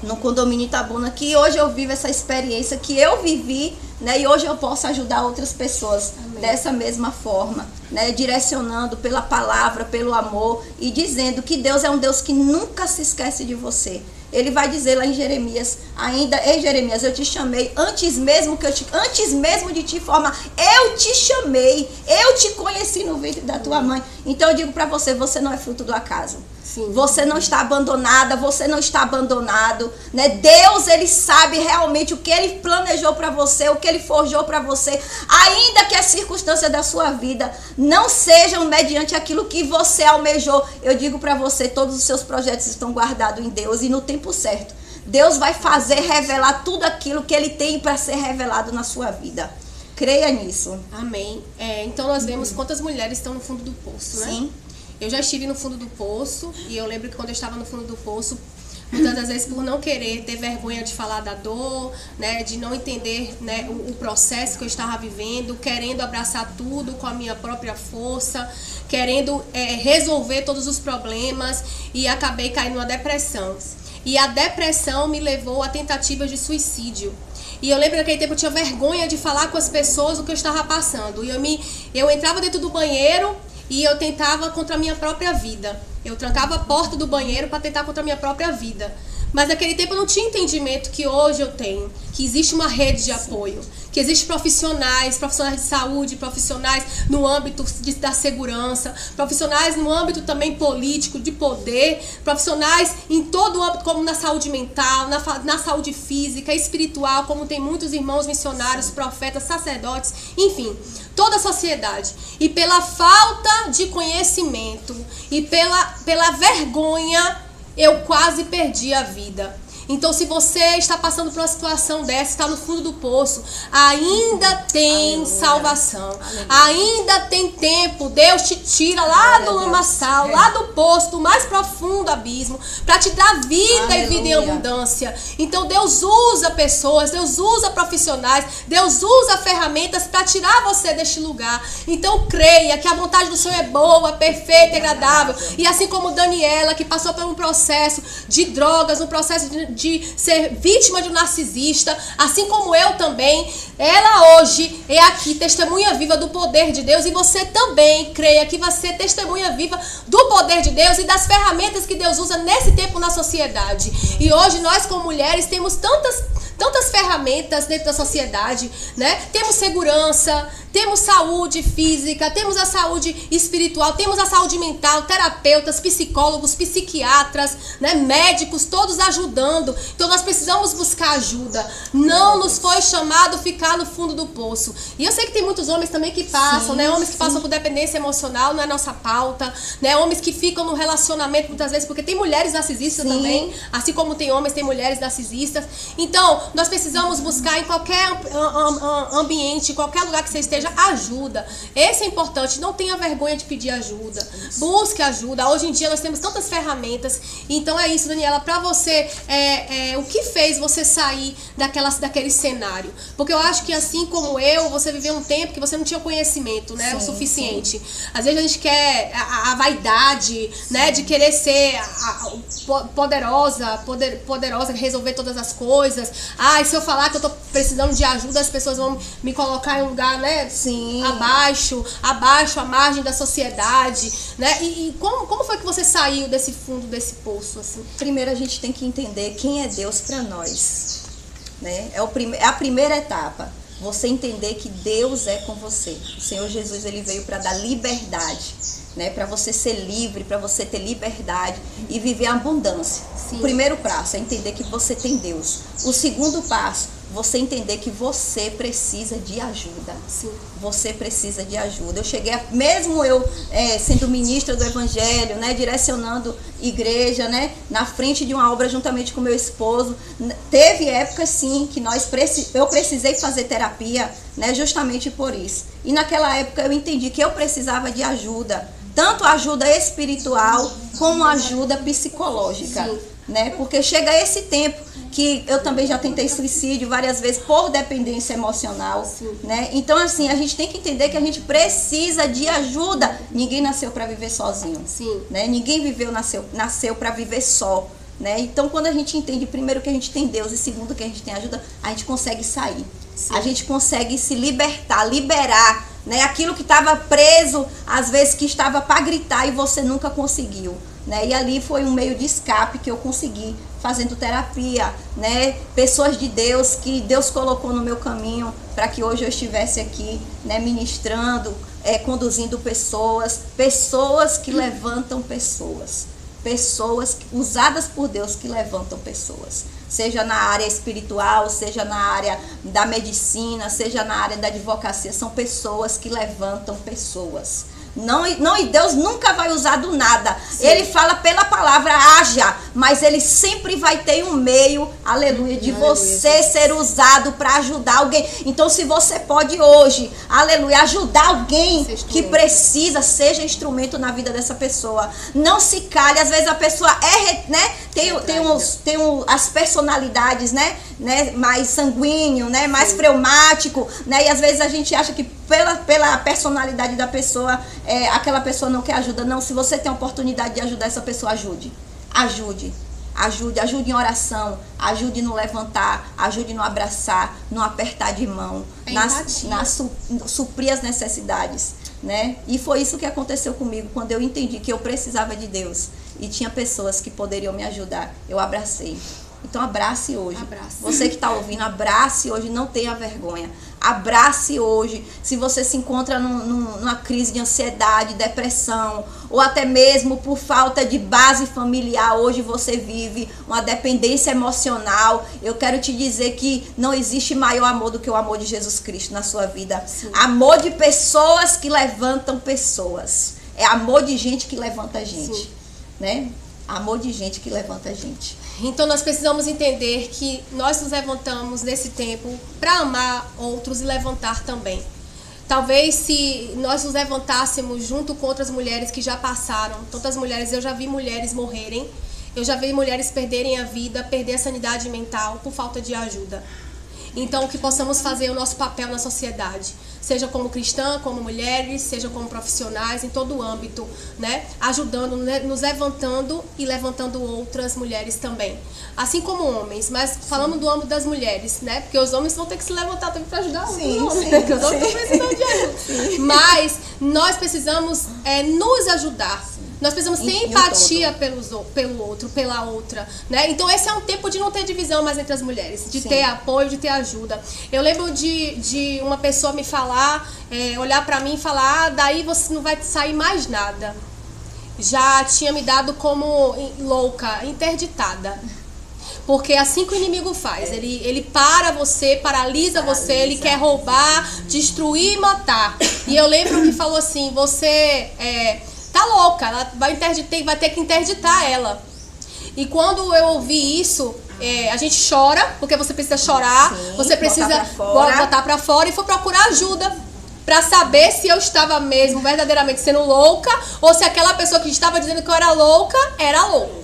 no condomínio Itabuna, que hoje eu vivo essa experiência que eu vivi, né, e hoje eu posso ajudar outras pessoas dessa mesma forma, né, direcionando pela palavra, pelo amor, e dizendo que Deus é um Deus que nunca se esquece de você. Ele vai dizer lá em Jeremias, ei Jeremias, eu te chamei antes mesmo de te formar, eu te chamei, eu te conheci no ventre da tua mãe. Então eu digo para você, você não é fruto do acaso. Você não está abandonada, você não está abandonado, né? Deus, ele sabe realmente o que ele planejou para você, o que ele forjou para você, ainda que as circunstâncias da sua vida não sejam mediante aquilo que você almejou. Eu digo para você, todos os seus projetos estão guardados em Deus, e no tempo certo Deus vai fazer revelar tudo aquilo que ele tem para ser revelado na sua vida. Creia nisso. Amém. Então nós vemos quantas mulheres estão no fundo do poço, né? Sim. Eu já estive no fundo do poço, e eu lembro que quando eu estava no fundo do poço, muitas das vezes por não querer, ter vergonha de falar da dor, né, de não entender, né, o processo que eu estava vivendo, querendo abraçar tudo com a minha própria força, querendo resolver todos os problemas, e acabei caindo numa depressão. E a depressão me levou a tentativas de suicídio. E eu lembro que naquele tempo eu tinha vergonha de falar com as pessoas o que eu estava passando. E eu entrava dentro do banheiro e eu tentava contra a minha própria vida. Eu trancava a porta do banheiro para tentar contra a minha própria vida. Mas naquele tempo eu não tinha entendimento que hoje eu tenho, que existe uma rede de apoio, que existem profissionais de saúde, profissionais no âmbito da segurança, profissionais no âmbito também político, de poder, profissionais em todo o âmbito, como na saúde mental, na saúde física, espiritual, como tem muitos irmãos missionários, profetas, sacerdotes, enfim, toda a sociedade. E pela falta de conhecimento e pela vergonha, eu quase perdi a vida. Então, se você está passando por uma situação dessa, está no fundo do poço, ainda tem Aleluia. Salvação. Aleluia. Ainda tem tempo. Deus te tira lá do lamaçal, lá do poço, do mais profundo abismo, para te dar vida Aleluia. E vida em abundância. Então, Deus usa pessoas, Deus usa profissionais, Deus usa ferramentas para tirar você deste lugar. Então, creia que a vontade do Senhor é boa, perfeita e agradável. E assim como Daniela, que passou por um processo de drogas, um processo de ser vítima de um narcisista, assim como eu também, ela hoje é aqui testemunha viva do poder de Deus, e você também creia que vai ser testemunha viva do poder de Deus e das ferramentas que Deus usa nesse tempo na sociedade. E hoje nós como mulheres temos tantas ferramentas dentro da sociedade, né? Temos segurança, temos saúde física, temos a saúde espiritual, temos a saúde mental, terapeutas, psicólogos, psiquiatras, né? Médicos, todos ajudando. Então nós precisamos buscar ajuda. Não nos foi chamado ficar no fundo do poço. E eu sei que tem muitos homens também que passam, né? Homens que passam por dependência emocional, não é nossa pauta, né? Homens que ficam no relacionamento muitas vezes, porque tem mulheres narcisistas também, assim como tem homens, tem mulheres narcisistas. Então, nós precisamos buscar em qualquer ambiente, em qualquer lugar que você esteja, ajuda. Esse é importante. Não tenha vergonha de pedir ajuda. Busque ajuda. Hoje em dia nós temos tantas ferramentas. Então é isso, Daniela. Para você, o que fez você sair daquele cenário? Porque eu acho que assim como eu, você viveu um tempo que você não tinha conhecimento, né? O suficiente. Sim. Às vezes a gente quer a vaidade, né? De querer ser poderosa, resolver todas as coisas. E se eu falar que eu tô precisando de ajuda, as pessoas vão me colocar em um lugar, né? Sim. Abaixo, à margem da sociedade, né? E como foi que você saiu desse fundo, desse poço, assim? Primeiro a gente tem que entender quem é Deus para nós, né? É a primeira etapa. Você entender que Deus é com você. O Senhor Jesus, ele veio para dar liberdade, né? Para você ser livre, para você ter liberdade e viver a abundância. Sim. O primeiro passo é entender que você tem Deus. O segundo passo, você entender que você precisa de ajuda. Sim. Você precisa de ajuda. Eu cheguei, mesmo eu sendo ministra do Evangelho, né, direcionando igreja, né, na frente de uma obra juntamente com meu esposo, teve épocas sim que eu precisei fazer terapia, né, justamente por isso. E naquela época eu entendi que eu precisava de ajuda, tanto ajuda espiritual como ajuda psicológica. Sim. Né? Porque chega esse tempo que eu também já tentei suicídio várias vezes por dependência emocional, né? Então assim, a gente tem que entender que a gente precisa de ajuda. Ninguém nasceu para viver sozinho, né? Ninguém nasceu para viver só, né? Então quando a gente entende primeiro que a gente tem Deus e segundo que a gente tem ajuda, a gente consegue sair. Sim. A gente consegue se liberar, né? Aquilo que estava preso, às vezes que estava para gritar e você nunca conseguiu. Né? E ali foi um meio de escape que eu consegui fazendo terapia, né? Pessoas de Deus que Deus colocou no meu caminho para que hoje eu estivesse aqui, né? Ministrando, conduzindo pessoas que levantam pessoas usadas por Deus que levantam pessoas, seja na área espiritual, seja na área da medicina, seja na área da advocacia, são pessoas que levantam pessoas. Não, e Deus nunca vai usar do nada. Sim. Ele fala pela palavra haja, mas ele sempre vai ter um meio, aleluia, de você ser usado para ajudar alguém. Então se você pode hoje, aleluia, ajudar alguém que precisa, seja instrumento na vida dessa pessoa. Não se cale, às vezes a pessoa né? Tem as personalidades, né? Mais sanguíneo, né? Mais fleumático, né? E às vezes a gente acha que pela personalidade da pessoa, aquela pessoa não quer ajuda. Não, se você tem a oportunidade de ajudar essa pessoa, ajude em oração, ajude no levantar, ajude no abraçar, no apertar de mão, suprir as necessidades, né? E foi isso que aconteceu comigo quando eu entendi que eu precisava de Deus e tinha pessoas que poderiam me ajudar. Eu abracei. Então abrace hoje. Abrace. Você que está ouvindo, abrace hoje, não tenha vergonha. Abrace hoje. Se você se encontra numa crise de ansiedade, depressão, ou até mesmo por falta de base familiar, hoje você vive uma dependência emocional, eu quero te dizer que não existe maior amor do que o amor de Jesus Cristo na sua vida. Sim. Amor de pessoas que levantam pessoas. É amor de gente que levanta a gente. Sim. Né? Amor de gente que levanta a gente. Então nós precisamos entender que nós nos levantamos nesse tempo para amar outros e levantar também. Talvez se nós nos levantássemos junto com outras mulheres que já passaram, tantas mulheres, eu já vi mulheres morrerem, eu já vi mulheres perderem a vida, perder a sanidade mental por falta de ajuda. Então que possamos fazer o nosso papel na sociedade, seja como cristã, como mulheres, seja como profissionais, em todo o âmbito, né? Ajudando, nos levantando e levantando outras mulheres também. Assim como homens, mas falando do âmbito das mulheres, né? Porque os homens vão ter que se levantar também para ajudar os homens, né? Porque os homens estão precisando de ajuda. Sim. Mas nós precisamos nos ajudar. Nós precisamos ter empatia pelo outro, pela outra, né? Então esse é um tempo de não ter divisão mais entre as mulheres, de ter apoio, de ter ajuda. Eu lembro de uma pessoa me falar, olhar pra mim e falar, daí você não vai sair mais nada. Já tinha me dado como louca, interditada. Porque assim que o inimigo faz, ele para você, paralisa você, ele quer roubar, destruir e matar. E eu lembro que falou assim, você... tá louca, ela vai ter que interditar ela. E quando eu ouvi isso, a gente chora, porque você precisa chorar, você precisa botar pra fora e for procurar ajuda pra saber se eu estava mesmo verdadeiramente sendo louca ou se aquela pessoa que estava dizendo que eu era louca era louca.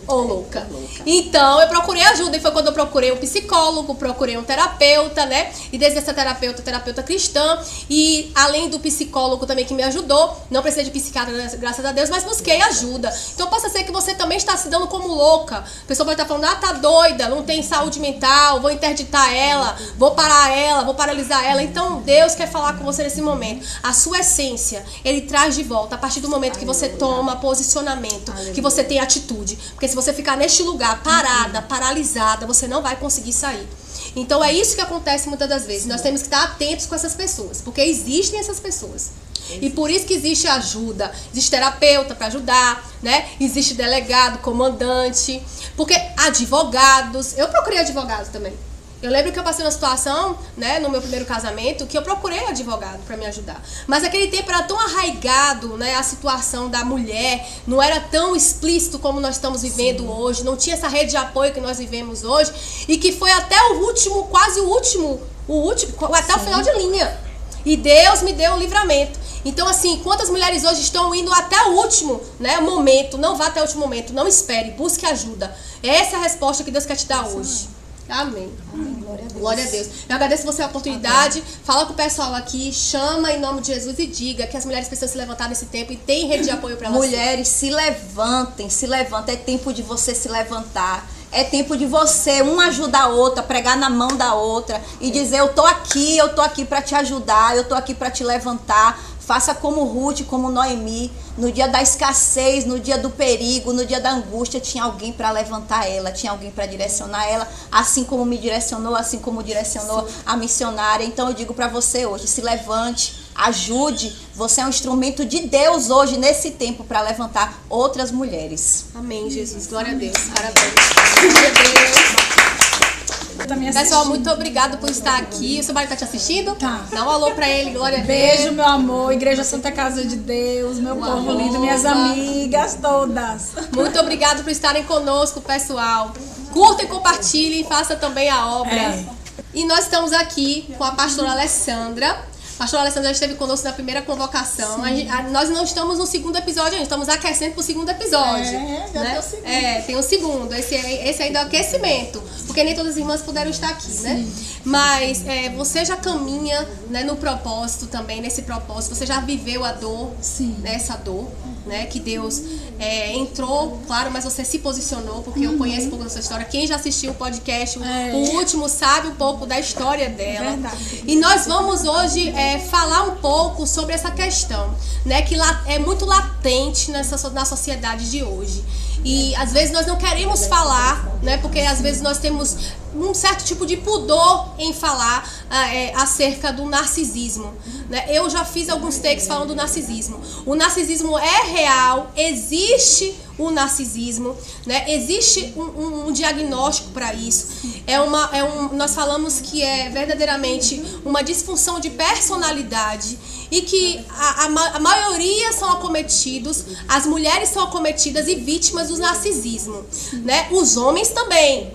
Ou louca. Então eu procurei ajuda e foi quando eu procurei um psicólogo, procurei um terapeuta, né? E desde essa terapeuta cristã, e além do psicólogo também que me ajudou, não precisei de psiquiatra, graças a Deus, mas busquei ajuda. Então possa ser que você também está se dando como louca. A pessoa pode estar falando, tá doida, não tem saúde mental, vou interditar ela, vou parar ela, vou paralisar ela. Então Deus quer falar com você nesse momento. A sua essência, Ele traz de volta a partir do momento que você toma posicionamento, que você tem atitude. Porque se você ficar neste lugar parada, paralisada, você não vai conseguir sair. Então é isso que acontece muitas das vezes. Nós temos que estar atentos com essas pessoas, porque existem essas pessoas. E por isso que existe ajuda, existe terapeuta para ajudar, né? Existe delegado, comandante, porque advogados, eu procurei advogado também. Eu lembro que eu passei uma situação, né, no meu primeiro casamento, que eu procurei um advogado para me ajudar. Mas naquele tempo era tão arraigado, né, a situação da mulher, não era tão explícito como nós estamos vivendo hoje, não tinha essa rede de apoio que nós vivemos hoje, e que foi até o último, quase o último, até o final de linha. E Deus me deu o livramento. Então, assim, quantas mulheres hoje estão indo até o último, né, momento, não vá até o último momento, não espere, busque ajuda. Essa é a resposta que Deus quer te dar hoje. Amém. Amém. Glória a Deus. Glória a Deus. Eu agradeço você a oportunidade. Fala com o pessoal aqui, chama em nome de Jesus e diga que as mulheres precisam se levantar nesse tempo e tem rede de apoio para elas. Mulheres, se levantem. É tempo de você se levantar. É tempo de você, uma ajudar a outra, pregar na mão da outra e dizer, eu tô aqui para te ajudar, eu tô aqui para te levantar. Faça como Ruth, como Noemi. No dia da escassez, no dia do perigo, no dia da angústia, tinha alguém para levantar ela, tinha alguém para direcionar ela, assim como me direcionou, assim como direcionou a missionária. Então eu digo para você hoje, se levante, ajude. Você é um instrumento de Deus hoje, nesse tempo, para levantar outras mulheres. Amém, Jesus. Glória a Deus. Parabéns. Glória a Deus. Pessoal, muito obrigado por estar aqui. O seu marido tá te assistindo? Tá. Dá um alô pra ele, glória a Deus. Beijo, meu amor. Igreja Santa Casa de Deus, meu povo lindo, minhas amigas todas. Muito obrigado por estarem conosco, pessoal. Curta e compartilhem, faça também a obra. E nós estamos aqui com a pastora Alessandra. A pastora Alessandra já esteve conosco na primeira convocação. Nós não estamos no segundo episódio ainda, estamos aquecendo pro segundo episódio. Já né? tem o segundo. Tem o segundo. Esse ainda é o aquecimento. Porque nem todas as irmãs puderam estar aqui, né? Mas você já caminha, né, no propósito também, nesse propósito. Você já viveu a dor, né, essa dor. né? Que Deus entrou, claro, mas você se posicionou, porque eu conheço um pouco da sua história. Quem já assistiu o podcast, o último, sabe um pouco da história dela. E nós vamos hoje falar um pouco sobre essa questão, né? Que é muito latente na sociedade de hoje. E às vezes nós não queremos falar, né? Porque às vezes nós temos um certo tipo de pudor em falar acerca do narcisismo, né? Eu já fiz alguns takes falando do narcisismo. O narcisismo é real, existe o narcisismo, né? Existe um diagnóstico para isso. Nós falamos que é verdadeiramente uma disfunção de personalidade e que a maioria são acometidos, as mulheres são acometidas e vítimas do narcisismo, né? Os homens também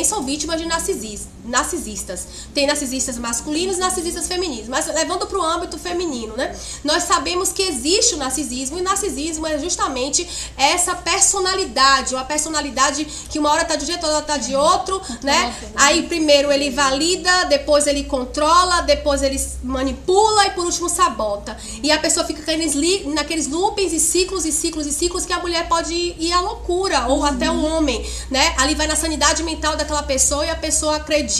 são vítimas de narcisistas. Tem narcisistas masculinos e narcisistas femininos, mas levando para o âmbito feminino, né? Nós sabemos que existe o narcisismo, e o narcisismo é justamente essa personalidade, uma personalidade que uma hora está de um jeito, outra está de outro, né? Aí primeiro ele valida, depois ele controla, depois ele manipula e por último sabota. E a pessoa fica naqueles loopings e ciclos que a mulher pode ir à loucura, ou até o homem, né? Ali vai na sanidade mental daquela pessoa e a pessoa acredita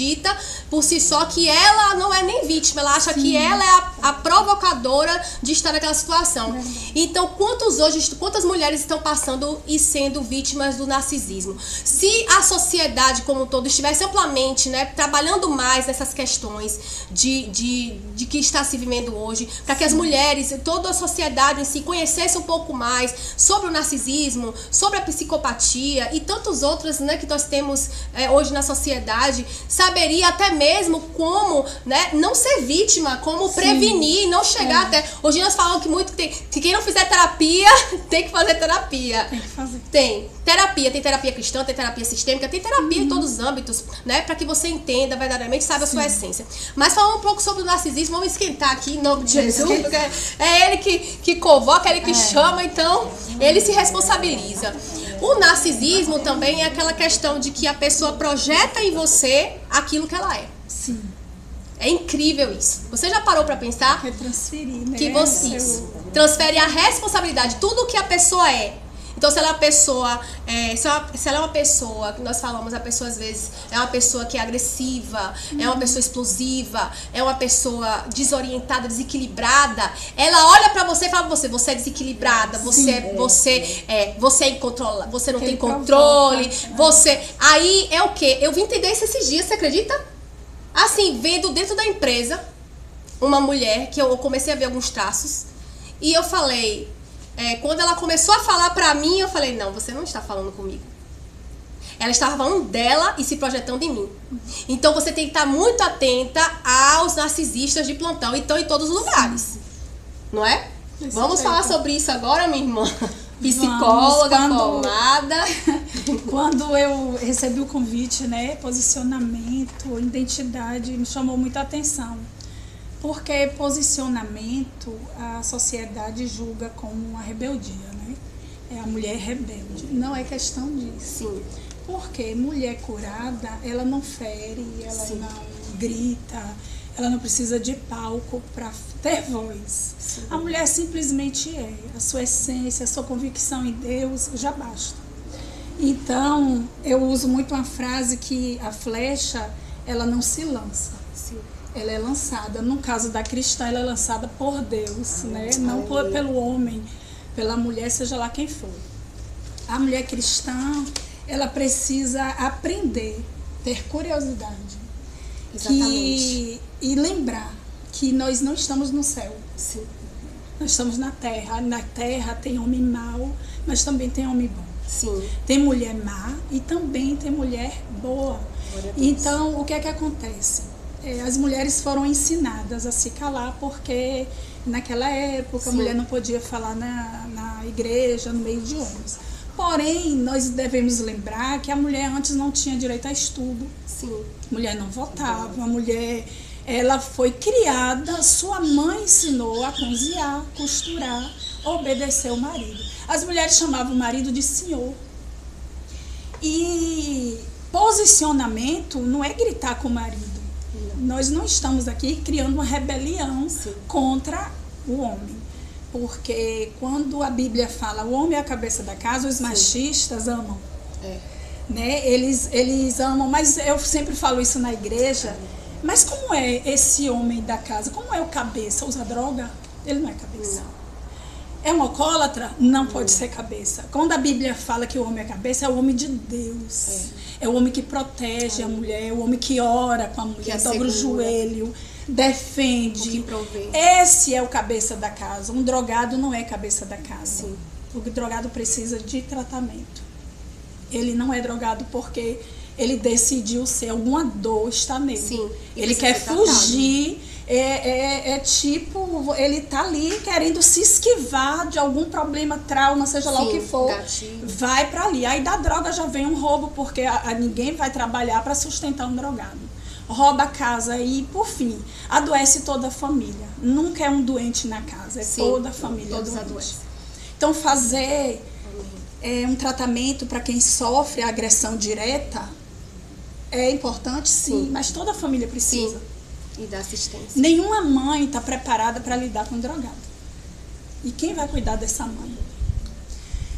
por si só que ela não é nem vítima, ela acha que ela é a provocadora de estar naquela situação. Então, quantas mulheres estão passando e sendo vítimas do narcisismo? Se a sociedade como um todo estivesse amplamente, né, trabalhando mais nessas questões de que está se vivendo hoje, para que as mulheres, toda a sociedade em si, conhecesse um pouco mais sobre o narcisismo, sobre a psicopatia e tantos outros, né, que nós temos hoje na sociedade, saberia até mesmo como, né, não ser vítima, como prevenir, não chegar até... Hoje nós falamos que quem não fizer terapia, tem que fazer terapia. Tem que fazer. Tem terapia cristã, tem terapia sistêmica, tem terapia em todos os âmbitos, né, para que você entenda verdadeiramente, saiba a sua essência. Mas falando um pouco sobre o narcisismo, vamos esquentar aqui em nome de Jesus, porque é ele que convoca, é ele que chama, então ele se responsabiliza. O narcisismo também é aquela questão de que a pessoa projeta em você aquilo que ela é. Sim. É incrível isso. Você já parou pra pensar? Quer transferir, né? Que você transfere a responsabilidade, tudo que a pessoa é. Então, se ela é uma pessoa, se ela é uma pessoa, que nós falamos, a pessoa às vezes é uma pessoa que é agressiva, é uma pessoa explosiva, é uma pessoa desorientada, desequilibrada, ela olha pra você e fala pra você é desequilibrada, você é incontrolável, você não tem controle, Aí é o quê? Eu vim entender isso esses dias, você acredita? Assim, vendo dentro da empresa uma mulher, que eu comecei a ver alguns traços, e eu falei... quando ela começou a falar pra mim, eu falei, não, você não está falando comigo. Ela estava falando dela e se projetando em mim. Então você tem que estar muito atenta aos narcisistas de plantão. E estão em todos os lugares. Não é? Vamos falar sobre isso agora, minha irmã? Psicóloga, formada. Quando eu recebi o convite, né, posicionamento, identidade, me chamou muita atenção. Porque posicionamento a sociedade julga como uma rebeldia, né? É a mulher rebelde. Não é questão disso. Sim. Porque mulher curada, ela não fere, ela não grita, ela não precisa de palco para ter voz. Sim. A mulher simplesmente é. A sua essência, a sua convicção em Deus já basta. Então, eu uso muito uma frase que a flecha, ela não se lança. Sim. Ela é lançada, no caso da cristã, ela é lançada por Deus, né? Não pelo homem, pela mulher, seja lá quem for. A mulher cristã, ela precisa aprender, ter curiosidade. Exatamente. E lembrar que nós não estamos no céu. Sim. Nós estamos na terra. Na terra tem homem mau, mas também tem homem bom. Sim. Tem mulher má e também tem mulher boa. Então, o que é que acontece? As mulheres foram ensinadas a se calar porque naquela época a mulher não podia falar na igreja, no meio de homens. Porém, nós devemos lembrar que a mulher antes não tinha direito a estudo. Sim. A mulher não votava, a mulher ela foi criada, sua mãe ensinou a cozinhar, costurar, obedecer o marido. As mulheres chamavam o marido de senhor. E posicionamento não é gritar com o marido. Nós não estamos aqui criando uma rebelião contra o homem. Porque quando a Bíblia fala o homem é a cabeça da casa, os machistas amam. Né? Eles amam, mas eu sempre falo isso na igreja. Mas como é esse homem da casa? Como é o cabeça? Usa droga? Ele não é cabeça. Não. É um alcoólatra? Não pode ser cabeça. Quando a Bíblia fala que o homem é cabeça, é o homem de Deus. É o homem que protege a mulher, é o homem que ora com a mulher, dobra o joelho, defende. Esse é o cabeça da casa. Um drogado não é cabeça da casa. Sim. O drogado precisa de tratamento. Ele não é drogado porque ele decidiu ser, alguma dor está nele. Sim, ele quer fugir, tipo, ele tá ali querendo se esquivar de algum problema, trauma, seja lá o que for. Gatilho. Vai para ali. Aí da droga já vem um roubo, porque ninguém vai trabalhar para sustentar um drogado. Rouba a casa e, por fim, adoece toda a família. Nunca é um doente na casa, toda a família todos adoece. Então, fazer um tratamento para quem sofre a agressão direta é importante, sim, mas toda a família precisa. Sim. E da assistência. Nenhuma mãe está preparada para lidar com um drogado. E quem vai cuidar dessa mãe?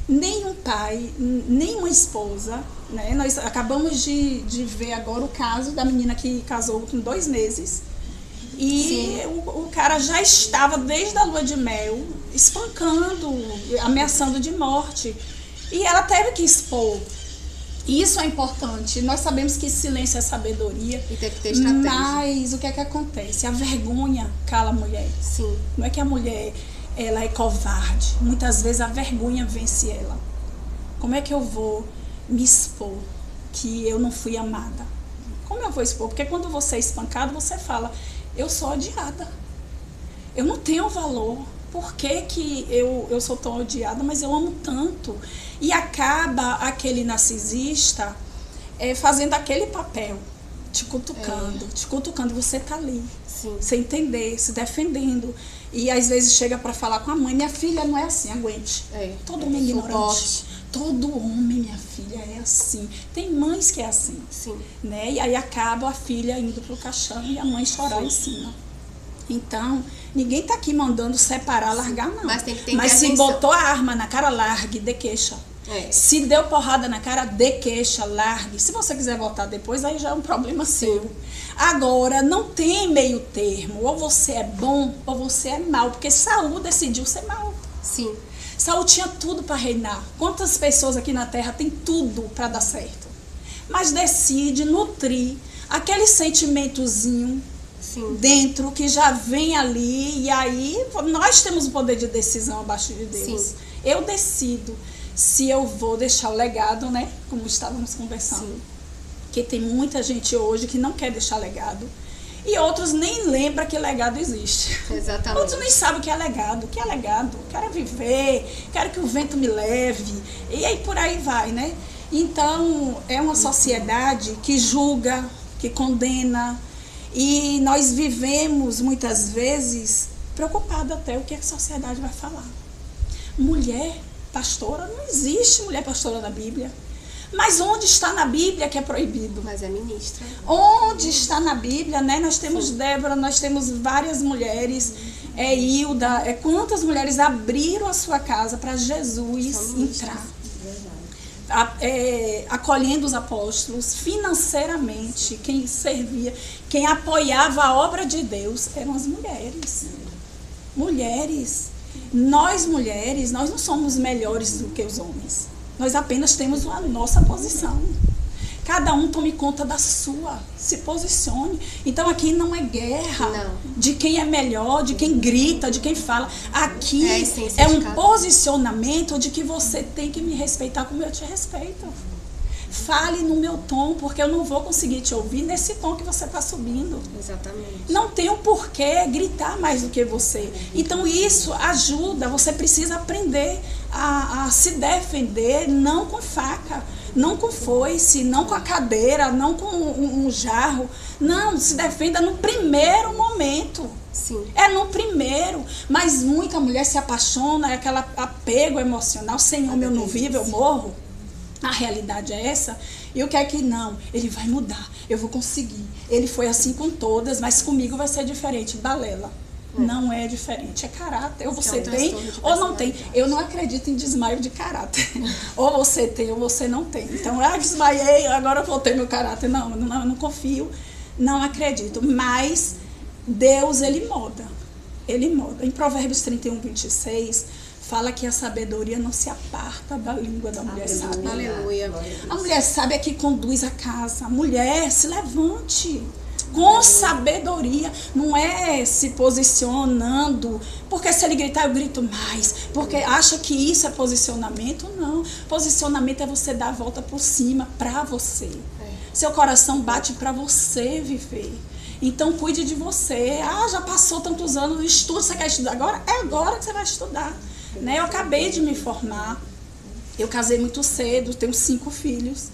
Nem um pai, nem uma esposa. Né? Nós acabamos de ver agora o caso da menina que casou com 2 meses. E o cara já estava, desde a lua de mel, espancando, ameaçando de morte. E ela teve que expor. Isso é importante. Nós sabemos que silêncio é sabedoria. E tem que ter estratégia. Mas o que é que acontece? A vergonha cala a mulher. Sim. Não é que a mulher ela é covarde. Muitas vezes a vergonha vence ela. Como é que eu vou me expor que eu não fui amada? Como eu vou expor? Porque quando você é espancado, você fala, eu sou odiada. Eu não tenho valor. Por que eu sou tão odiada, mas eu amo tanto? E acaba aquele narcisista fazendo aquele papel, te cutucando, você tá ali, sem entender, se defendendo. E às vezes chega para falar com a mãe, minha filha não é assim, aguente. Todo homem é ignorante. Todo homem, minha filha, é assim. Tem mães que é assim. Né? E aí acaba a filha indo pro caixão e a mãe chorar em cima. Então, ninguém tá aqui mandando separar, largar, não. Mas tem que ter Mas se intervenção. botou a arma na cara, largue, dê queixa. Se deu porrada na cara, dê queixa, largue. Se você quiser voltar depois, aí já é um problema seu. Agora, não tem meio termo. Ou você é bom, ou você é mau. Porque Saul decidiu ser mau. Sim. Saul tinha tudo para reinar. Quantas pessoas aqui na terra têm tudo para dar certo? Mas decide nutrir aquele sentimentozinho dentro que já vem ali. E aí, nós temos o poder de decisão abaixo de Deus. Eu decido se eu vou deixar o legado, né? Como estávamos conversando. Que tem muita gente hoje que não quer deixar legado. E outros nem lembram que legado existe. Exatamente. Outros nem sabem o que é legado. O que é legado? Quero viver, quero que o vento me leve. E aí por aí vai, né? Então, é uma sociedade que julga, que condena. E nós vivemos, muitas vezes, preocupados até o que a sociedade vai falar. Mulher pastora, não existe mulher pastora na Bíblia. Mas onde está na Bíblia que é proibido? Mas é ministra. Onde está na Bíblia, né? Nós temos Débora, nós temos várias mulheres, Hilda, quantas mulheres abriram a sua casa para Jesus entrar. Acolhendo os apóstolos financeiramente, quem servia, quem apoiava a obra de Deus eram as mulheres. Mulheres. Nós mulheres, nós não somos melhores do que os homens. Nós apenas temos a nossa posição. Cada um tome conta da sua, se posicione. Então aqui não é guerra de quem é melhor, de quem grita, de quem fala. Aqui é um posicionamento de que você tem que me respeitar como eu te respeito. Fale no meu tom, porque eu não vou conseguir te ouvir nesse tom que você está subindo. Exatamente. Não tem um porquê gritar mais do que você. Então isso ajuda, você precisa aprender a se defender, não com faca, não com foice, não com a cadeira, não com um jarro. Não, se defenda no primeiro momento. É no primeiro. Mas muita mulher se apaixona, é aquele apego emocional, sem homem eu não vivo, eu morro. A realidade é essa. E o que é que não? Ele vai mudar, eu vou conseguir. Ele foi assim com todas, mas comigo vai ser diferente. Balela. Não é diferente, é caráter. Ou você um tem, transtorno de ou não tem. personalidade. Eu não acredito em desmaio de caráter. Ou você tem, ou você não tem. Então, desmaiei, agora eu voltei meu caráter. Não, eu não confio, não acredito. Mas Deus, Ele moda. Ele moda. Em Provérbios 31, 26, fala que a sabedoria não se aparta da língua da mulher sábia. Aleluia. A mulher sábia é que conduz a casa. A mulher, se levante com sabedoria, não é se posicionando, porque se ele gritar eu grito mais, porque acha que isso é posicionamento. Não, posicionamento é você dar a volta por cima pra você. Seu coração bate pra você viver. Então cuide de você. Já passou tantos anos, estuda, você quer estudar agora? É agora que você vai estudar, né? Eu acabei de me formar, eu casei muito cedo, tenho 5 filhos.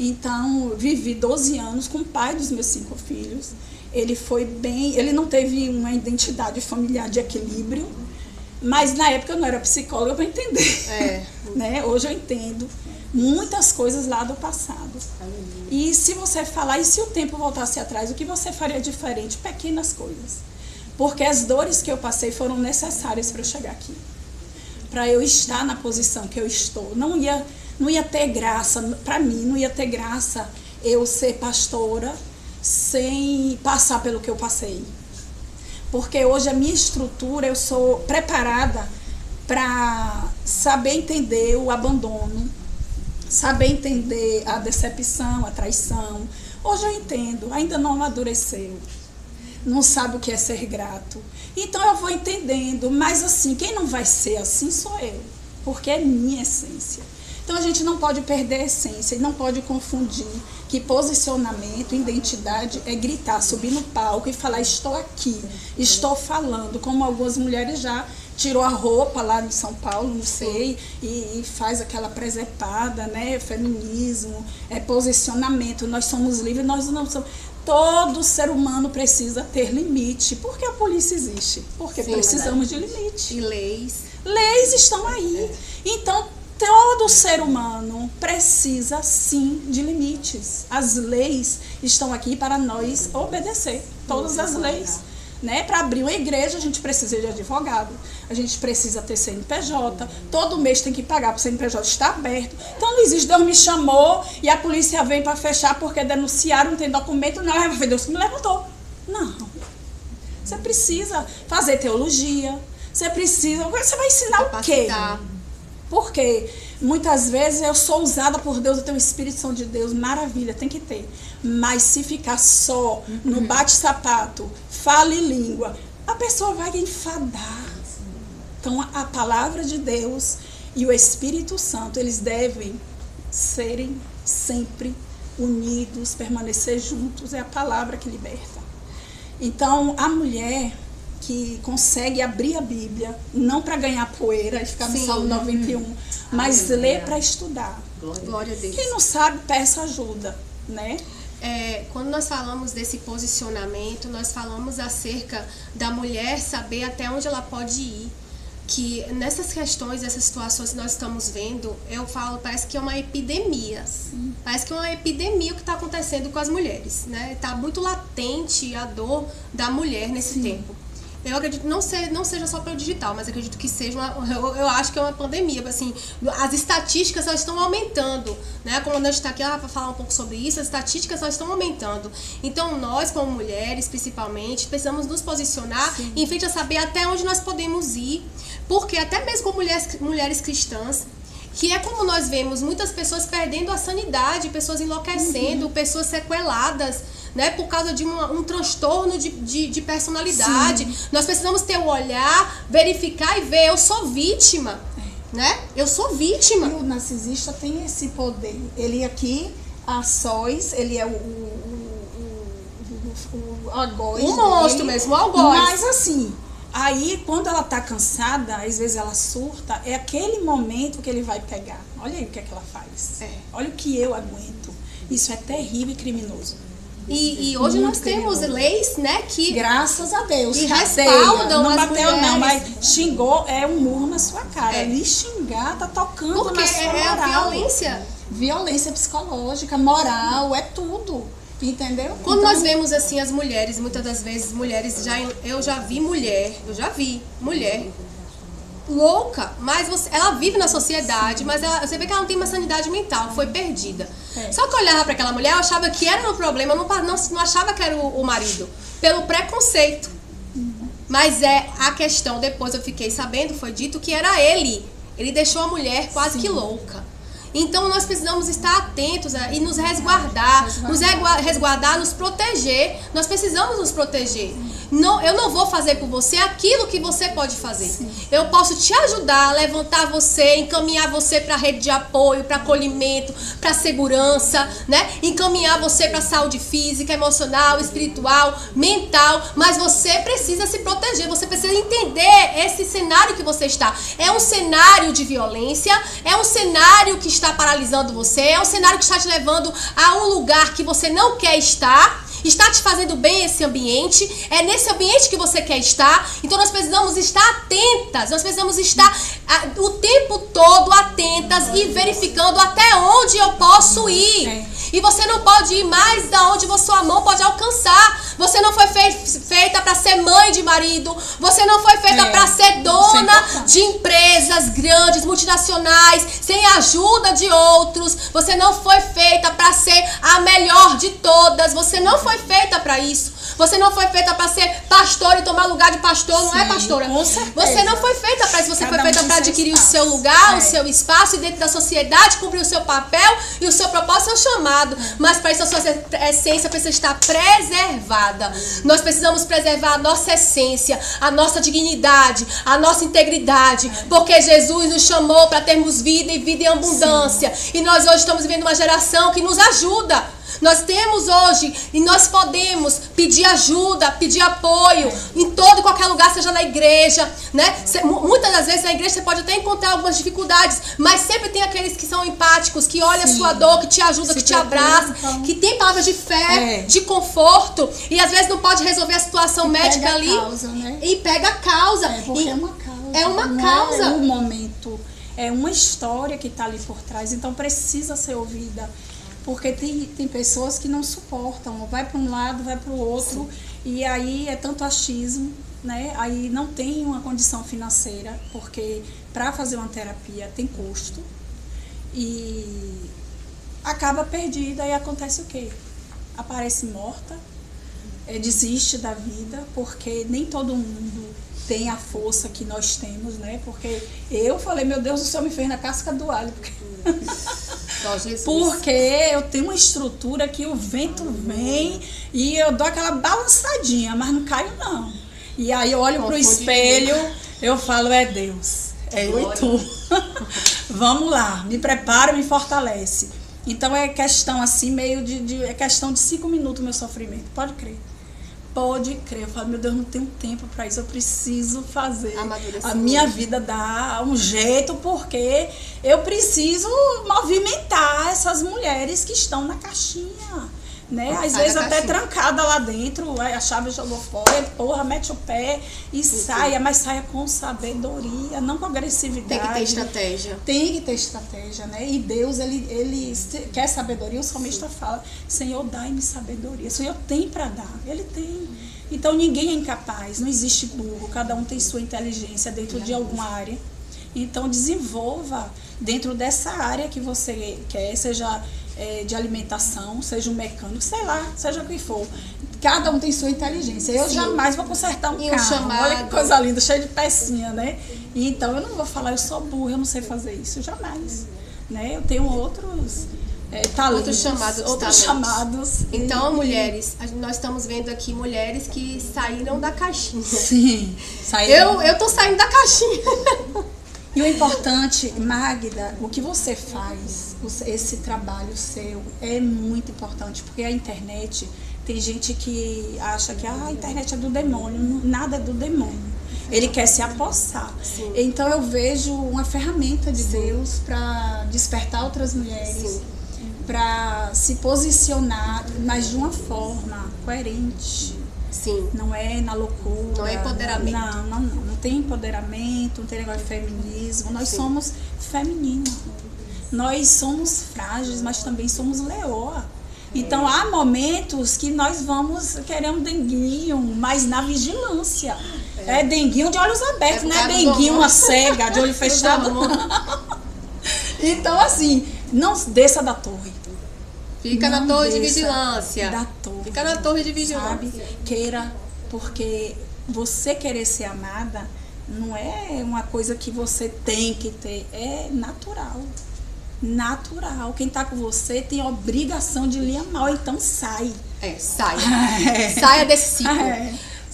Então, vivi 12 anos com o pai dos meus 5 filhos. Ele foi bem, ele não teve uma identidade familiar de equilíbrio, mas na época eu não era psicóloga para entender. Né? Hoje eu entendo muitas coisas lá do passado. E se você falar, e se o tempo voltasse atrás, o que você faria diferente? Pequenas coisas. Porque as dores que eu passei foram necessárias para eu chegar aqui. Para eu estar na posição que eu estou. Não ia ter graça, para mim, não ia ter graça eu ser pastora sem passar pelo que eu passei. Porque hoje a minha estrutura, eu sou preparada para saber entender o abandono, saber entender a decepção, a traição. Hoje eu entendo, ainda não amadureceu, não sabe o que é ser grato. Então eu vou entendendo, mas assim, quem não vai ser assim sou eu, porque é minha essência. Então a gente não pode perder a essência e não pode confundir que posicionamento, identidade é gritar, subir no palco e falar estou aqui, estou falando, como algumas mulheres já tirou a roupa lá em São Paulo, não sei, e faz aquela presepada, né? Feminismo, posicionamento, nós somos livres, nós não somos. Todo ser humano precisa ter limite. Por que a polícia existe? Porque precisamos de limite. E leis. Leis estão aí. Então, todo ser humano precisa, sim, de limites. As leis estão aqui para nós obedecer. Todas as leis. Né? Para abrir uma igreja, a gente precisa de advogado. A gente precisa ter CNPJ. Todo mês tem que pagar para o CNPJ estar aberto. Então, não existe, Deus me chamou e a polícia vem para fechar porque denunciaram, não tem documento. Não, foi Deus que me levantou. Não. Você precisa fazer teologia. Você vai ensinar o quê? Porque muitas vezes eu sou usada por Deus, eu tenho o Espírito Santo de Deus, maravilha, tem que ter. Mas se ficar só no bate-sapato, fala em língua, a pessoa vai enfadar. Então a palavra de Deus e o Espírito Santo, eles devem serem sempre unidos, permanecer juntos, é a palavra que liberta. Então a mulher que consegue abrir a Bíblia, não para ganhar poeira e ficar no Salmo 91, mas ler para estudar. Glória a Deus. Quem não sabe, peça ajuda, né? Quando nós falamos desse posicionamento, nós falamos acerca da mulher saber até onde ela pode ir. Que nessas questões, essas situações que nós estamos vendo, eu falo, parece que é uma epidemia. Parece que é uma epidemia o que está acontecendo com as mulheres, né? Está muito latente a dor da mulher nesse tempo. Eu acredito, não seja só pelo digital, mas acredito que seja eu acho que é uma pandemia, assim, as estatísticas elas estão aumentando, né? Como a gente está aqui para falar um pouco sobre isso, as estatísticas elas estão aumentando. Então nós, como mulheres, principalmente, precisamos nos posicionar em frente a saber até onde nós podemos ir, porque até mesmo com mulheres cristãs, que é como nós vemos muitas pessoas perdendo a sanidade, pessoas enlouquecendo, pessoas sequeladas, né, por causa de um transtorno de personalidade. Nós precisamos ter o olhar, verificar e ver, eu sou vítima, né? Eu sou vítima. E o narcisista tem esse poder. Ele aqui, a sós, ele é o algoz. O monstro mesmo, o algoz. Mas assim, aí quando ela tá cansada, às vezes ela surta, é aquele momento que ele vai pegar. Olha aí o que é que ela faz. Olha o que eu aguento. Isso é terrível e criminoso. E hoje nós temos leis, né, que... Graças a Deus. E respaldam não as bateu mulheres. não, mas xingou, é um murro na sua cara. Lhe xingar, tá tocando porque na sua é moral. a violência. Violência psicológica, moral, é tudo. Entendeu? Quando Então, nós vemos assim as mulheres, muitas das vezes eu já vi mulher louca, mas ela vive na sociedade, mas você vê que ela não tem uma sanidade mental, foi perdida. Só que eu olhava para aquela mulher, eu achava que era o problema, eu não achava que era o marido, pelo preconceito. Mas a questão, depois eu fiquei sabendo, foi dito que era ele. Ele deixou a mulher quase que louca. Então nós precisamos estar atentos e nos resguardar, nos proteger. Nós precisamos nos proteger. Não, eu não vou fazer por você aquilo que você pode fazer. Sim. Eu posso te ajudar, levantar você, encaminhar você para a rede de apoio, para acolhimento, para segurança, né? Encaminhar você para a saúde física, emocional, espiritual, mental. Mas você precisa se proteger, você precisa entender esse cenário que você está. É um cenário de violência, é um cenário que está paralisando você, é um cenário que está te levando a um lugar que você não quer estar. Está te fazendo bem esse ambiente, é nesse ambiente que você quer estar. Então nós precisamos estar atentas, nós precisamos estar o tempo todo atentas e verificando até onde eu posso ir. E você não pode ir mais da onde sua mão pode alcançar. Você não foi feita para ser mãe de marido, você não foi feita para ser dona de empresas grandes, multinacionais, sem a ajuda de outros. Você não foi feita para ser a melhor de todas, você não foi feita para isso. Você não foi feita para ser pastor e tomar lugar de pastor, não é, pastora? Você não foi feita para isso, você foi feita para adquirir o seu lugar, o seu espaço e dentro da sociedade cumprir o seu papel e o seu propósito, o seu chamado. Mas para isso a sua essência precisa estar preservada. Nós precisamos preservar a nossa essência, a nossa dignidade, a nossa integridade, porque Jesus nos chamou para termos vida e vida em abundância. E nós hoje estamos vivendo uma geração que nos ajuda. Nós temos hoje e nós podemos pedir ajuda, pedir apoio em todo e qualquer lugar, seja na igreja, né? Muitas das vezes na igreja você pode até encontrar algumas dificuldades, mas sempre tem aqueles que são empáticos, que olham a sua dor, que te ajudam, que te abraçam, que tem palavras de fé, de conforto, e às vezes não pode resolver a situação médica ali e pega a causa. Porque é uma causa. É uma causa. É um momento, é uma história que está ali por trás, então precisa ser ouvida. Porque tem pessoas que não suportam, vai para um lado, vai para o outro, e aí é tanto achismo, né? Aí não tem uma condição financeira, porque para fazer uma terapia tem custo, e acaba perdida, e acontece o quê? Aparece morta, desiste da vida, porque nem todo mundo tem a força que nós temos, né? Porque eu falei, meu Deus, o Senhor me fez na casca do alho, porque eu tenho uma estrutura que o vento vem e eu dou aquela balançadinha, mas não caio não. E aí eu olho pro espelho, eu falo, é Deus, é eu e tu. Vamos lá, me prepara, me fortalece. Então é questão assim, meio é questão de 5 minutos o meu sofrimento, pode crer. Pode crer, eu falo, meu Deus, não tenho tempo para isso, eu preciso fazer a minha vida dar um jeito, porque eu preciso movimentar essas mulheres que estão na caixinha, né? Às vezes até trancada lá dentro, a chave jogou fora, porra, mete o pé e saia, mas saia com sabedoria, não com agressividade. Tem que ter estratégia. Tem que ter estratégia, né? E Deus, ele quer sabedoria, o salmista fala, Senhor, dai-me sabedoria. O Senhor tem para dar, Ele tem. Então ninguém é incapaz, não existe burro, cada um tem sua inteligência dentro de alguma área. Então desenvolva dentro dessa área que você quer, seja de alimentação, seja um mecânico, sei lá, seja o que for. Cada um tem sua inteligência. Eu jamais vou consertar um carro. Olha que coisa linda, cheio de pecinha, né? E então eu não vou falar, eu sou burra, eu não sei fazer isso, jamais. Né? Eu tenho outros talentos, outros chamados. Então, mulheres, nós estamos vendo aqui mulheres que saíram da caixinha. Sim, saíram. Eu tô saindo da caixinha. E o importante, Magda, o que você faz, esse trabalho seu, é muito importante, porque a internet, tem gente que acha que a internet é do demônio, nada é do demônio. Ele quer se apossar. Sim. Então eu vejo uma ferramenta de Deus para despertar outras mulheres, para se posicionar, mas de uma forma coerente. Sim. Não é na loucura. Não é empoderamento. Não tem empoderamento, não tem negócio de feminismo. Nós somos femininas. Nós somos frágeis, mas também somos leoa. Então há momentos que nós vamos querer um denguinho, mas na vigilância. É denguinho de olhos abertos, não é denguinho uma cega de olho fechado. Então assim, não desça da torre. Fica na torre de vigilância. Da torre. Fica na torre de vigilância. Sabe? Queira, porque você querer ser amada não é uma coisa que você tem que ter, é natural. Natural. Quem tá com você tem a obrigação de lhe amar, então sai. Saia. Saia desse ciclo.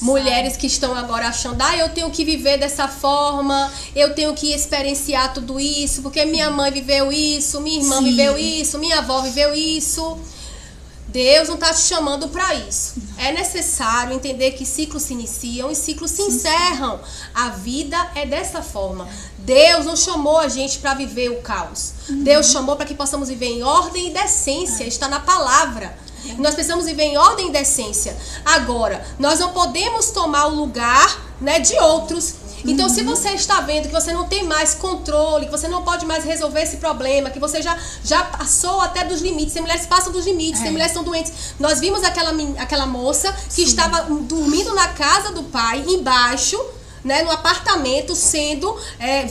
Mulheres que estão agora achando, eu tenho que viver dessa forma, eu tenho que experienciar tudo isso, porque minha mãe viveu isso, minha irmã viveu isso, minha avó viveu isso. Deus não está te chamando para isso. É necessário entender que ciclos se iniciam e ciclos se encerram. A vida é dessa forma. Deus não chamou a gente para viver o caos. Deus chamou para que possamos viver em ordem e decência. Está na palavra. Nós precisamos viver em ordem e decência. Agora, nós não podemos tomar o lugar, né, de outros. Então, se você está vendo que você não tem mais controle, que você não pode mais resolver esse problema, que você já passou até dos limites, tem mulheres que passam dos limites, tem mulheres que estão doentes. Nós vimos aquela moça que estava dormindo na casa do pai, embaixo, né, no apartamento, sendo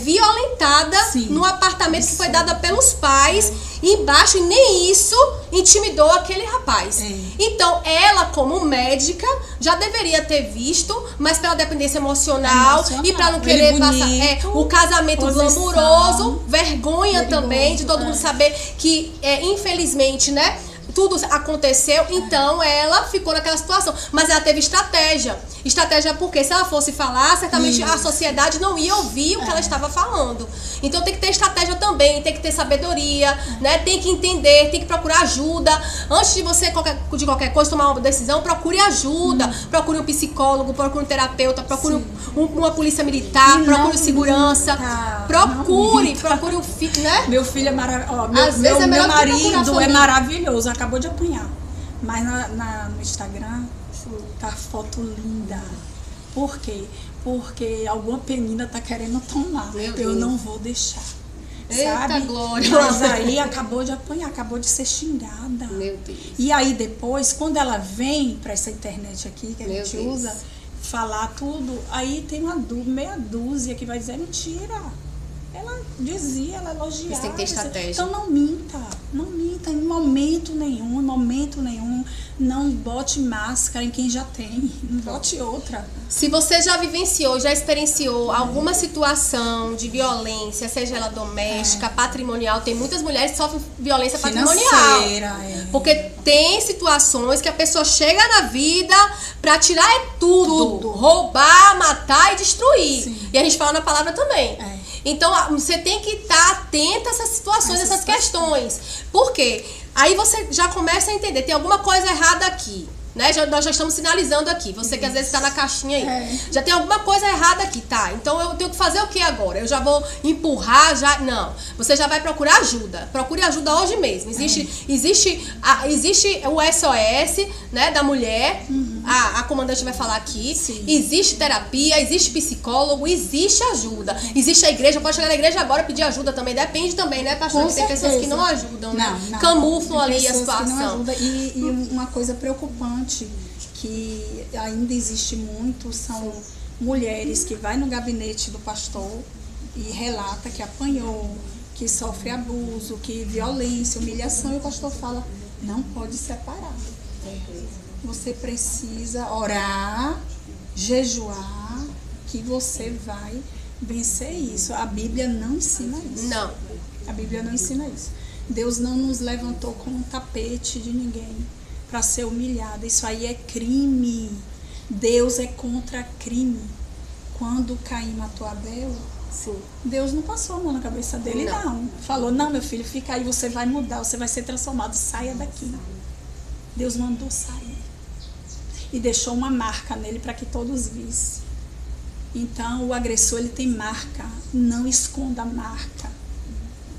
violentada no apartamento que foi dada pelos pais, embaixo, e nem isso intimidou aquele rapaz. Então, ela, como médica, já deveria ter visto, mas pela dependência emocional e para não querer passar o casamento glamuroso, vergonha também de todo mundo saber que, infelizmente, né, tudo aconteceu, então ela ficou naquela situação. Mas ela teve estratégia. Estratégia porque se ela fosse falar, certamente a sociedade não ia ouvir o que ela estava falando. Então tem que ter estratégia também, tem que ter sabedoria, né? Tem que entender, tem que procurar ajuda. Antes de você, de qualquer coisa, tomar uma decisão, procure ajuda. Procure um psicólogo, procure um terapeuta, procure uma polícia militar, procure segurança. Procure um filho, né? Meu filho é maravilhoso. Meu marido é maravilhoso. Acabou de apanhar. Mas no Instagram tá foto linda. Por quê? Porque alguma penina tá querendo tomar. Eu não vou deixar. Eita, sabe? Glória. Mas aí acabou de apanhar, acabou de ser xingada. Meu Deus. E aí depois, quando ela vem pra essa internet aqui que a gente usa, falar tudo, aí tem meia dúzia que vai dizer mentira. Ela dizia, ela elogiava. Você tem que ter estratégia. Então não minta em momento nenhum. Não bote máscara em quem já tem, não bote outra. Se você já vivenciou, já experienciou alguma situação de violência, seja ela doméstica, patrimonial, tem muitas mulheres que sofrem violência patrimonial. Porque tem situações que a pessoa chega na vida pra tirar tudo. Roubar, matar e destruir. Sim. E a gente fala na palavra também. Então, você tem que estar atenta a essas situações, essas questões. Por quê? Aí você já começa a entender, tem alguma coisa errada aqui. Né? Nós já estamos sinalizando aqui. Você que às vezes está na caixinha aí. Já tem alguma coisa errada aqui, tá? Então eu tenho que fazer o que agora? Eu já vou empurrar, já... Não. Você já vai procurar ajuda. Procure ajuda hoje mesmo. Existe o SOS, né, da mulher. A comandante vai falar aqui. Existe terapia, existe psicólogo, existe ajuda. Existe a igreja, pode chegar na igreja agora e pedir ajuda também. Depende também, né, pastor? Tem pessoas que não ajudam, né? Não. Camuflam ali a situação. E uma coisa preocupante que ainda existe muito são mulheres que vai no gabinete do pastor e relata que apanhou, que sofre abuso, que violência, humilhação, e o pastor fala, não pode separar. Você precisa orar, jejuar, que você vai vencer isso. A Bíblia não ensina isso. Não. A Bíblia não ensina isso. Deus não nos levantou como um tapete de ninguém para ser humilhada. Isso aí é crime. Deus é contra crime. Quando Caim matou Abel, Deus não passou a mão na cabeça dele, não. Falou, não, meu filho, fica aí, você vai mudar, você vai ser transformado, saia daqui. Deus mandou sair. E deixou uma marca nele para que todos vissem. Então, o agressor, ele tem marca. Não esconda a marca.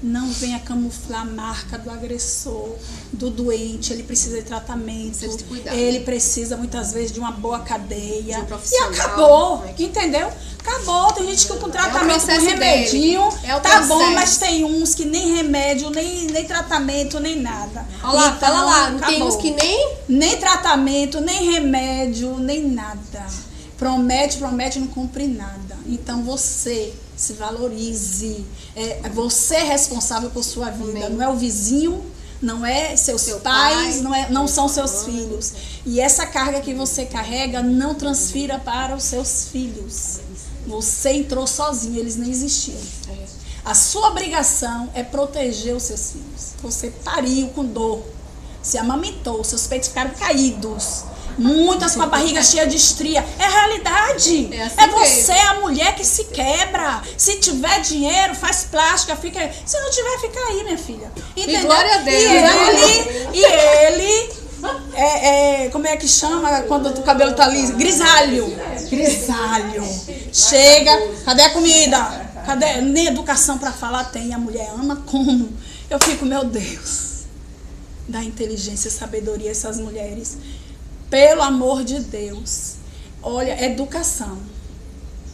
Não venha camuflar a marca do agressor, do doente. Ele precisa de tratamento. Precisa de cuidado. Ele precisa, muitas vezes, de uma boa cadeia. De um profissional. E acabou, entendeu? acabou. Tem gente que com tratamento, com processo remedinho, dele. É o tá bom, processo. mas tem uns que nem remédio, nem tratamento, nem nada. Olha lá, Então, fala lá, não tem acabou. uns que nem... Nem tratamento, nem remédio, nem nada. Promete, não cumpre nada. Então você se valorize. Você é responsável por sua vida. Não é o vizinho, não é seus pais, não são seus filhos. E essa carga que você carrega, não transfira para os seus filhos. Você entrou sozinho, eles nem existiam. A sua obrigação é proteger os seus filhos. Você pariu com dor, se amamentou, seus peitos ficaram caídos. Muitas com a barriga cheia de estria. É realidade. É você, a mulher que se quebra. Se tiver dinheiro, faz plástica, fica aí. Se não tiver, fica aí, minha filha. Entendeu? E glória a Deus. E ele como é que chama quando o cabelo tá liso? Grisalho. Chega, cadê a comida? Cadê? Nem educação pra falar tem. A mulher ama como? Eu fico, meu Deus. Dá inteligência e sabedoria a essas mulheres. Pelo amor de Deus. Olha, educação.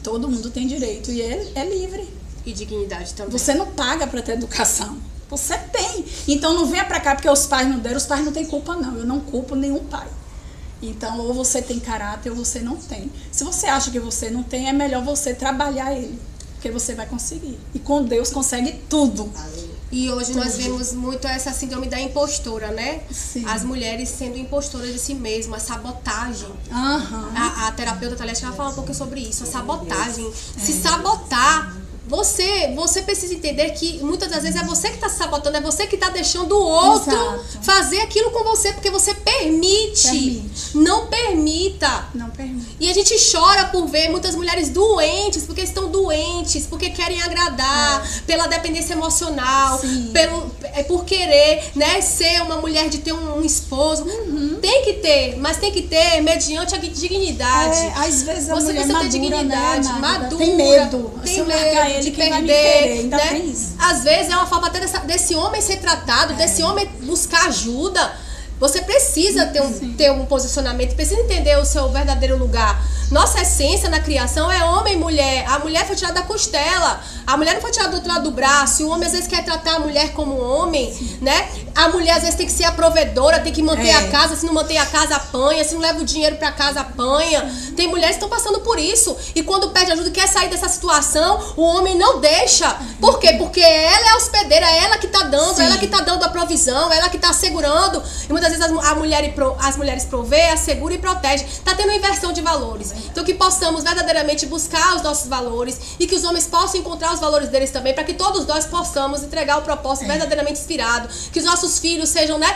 Todo mundo tem direito e ele é livre. E dignidade também. Você não paga para ter educação. Você tem. Então não venha para cá porque os pais não deram. Os pais não têm culpa não. Eu não culpo nenhum pai. Então ou você tem caráter ou você não tem. Se você acha que você não tem, é melhor você trabalhar ele. Porque você vai conseguir. E com Deus consegue tudo. E hoje nós vemos muito essa síndrome da impostora, né? Sim. As mulheres sendo impostoras de si mesmas, a sabotagem. Aham. A terapeuta Thalete vai falar um pouco sobre isso, a sabotagem. Se sabotar, você precisa entender que muitas das vezes é você que está se sabotando, é você que está deixando o outro fazer aquilo com você, porque você permite. Não permita. Não permite. E a gente chora por ver muitas mulheres doentes, porque estão doentes, porque querem agradar, pela dependência emocional, por querer, né, ser uma mulher de ter um esposo. Tem que ter, mas tem que ter mediante a dignidade. Às vezes a Você mulher precisa ter madura, dignidade, né, madura. tem medo. Tem Se eu largar medo ele, de quem vai me perder, querer? Ainda né? tem isso. Às vezes é uma forma até desse homem ser tratado, desse homem buscar ajuda. Você precisa ter um posicionamento, precisa entender o seu verdadeiro lugar. Nossa essência na criação é homem e mulher. A mulher foi tirada da costela. A mulher não foi tirada do outro lado do braço. E o homem às vezes quer tratar a mulher como homem, né? A mulher às vezes tem que ser a provedora, tem que manter a casa. Se não manter a casa, apanha. Se não leva o dinheiro pra casa, apanha. Tem mulheres que estão passando por isso. E quando pede ajuda e quer sair dessa situação, o homem não deixa. Por quê? Porque ela é a hospedeira, é ela que tá dando, ela que tá dando a provisão, ela que tá assegurando. E muitas vezes as mulheres provê, assegura e protege. Tá tendo inversão de valores. Então que possamos verdadeiramente buscar os nossos valores e que os homens possam encontrar os valores deles também, para que todos nós possamos entregar o propósito verdadeiramente inspirado, que os nossos filhos sejam, né,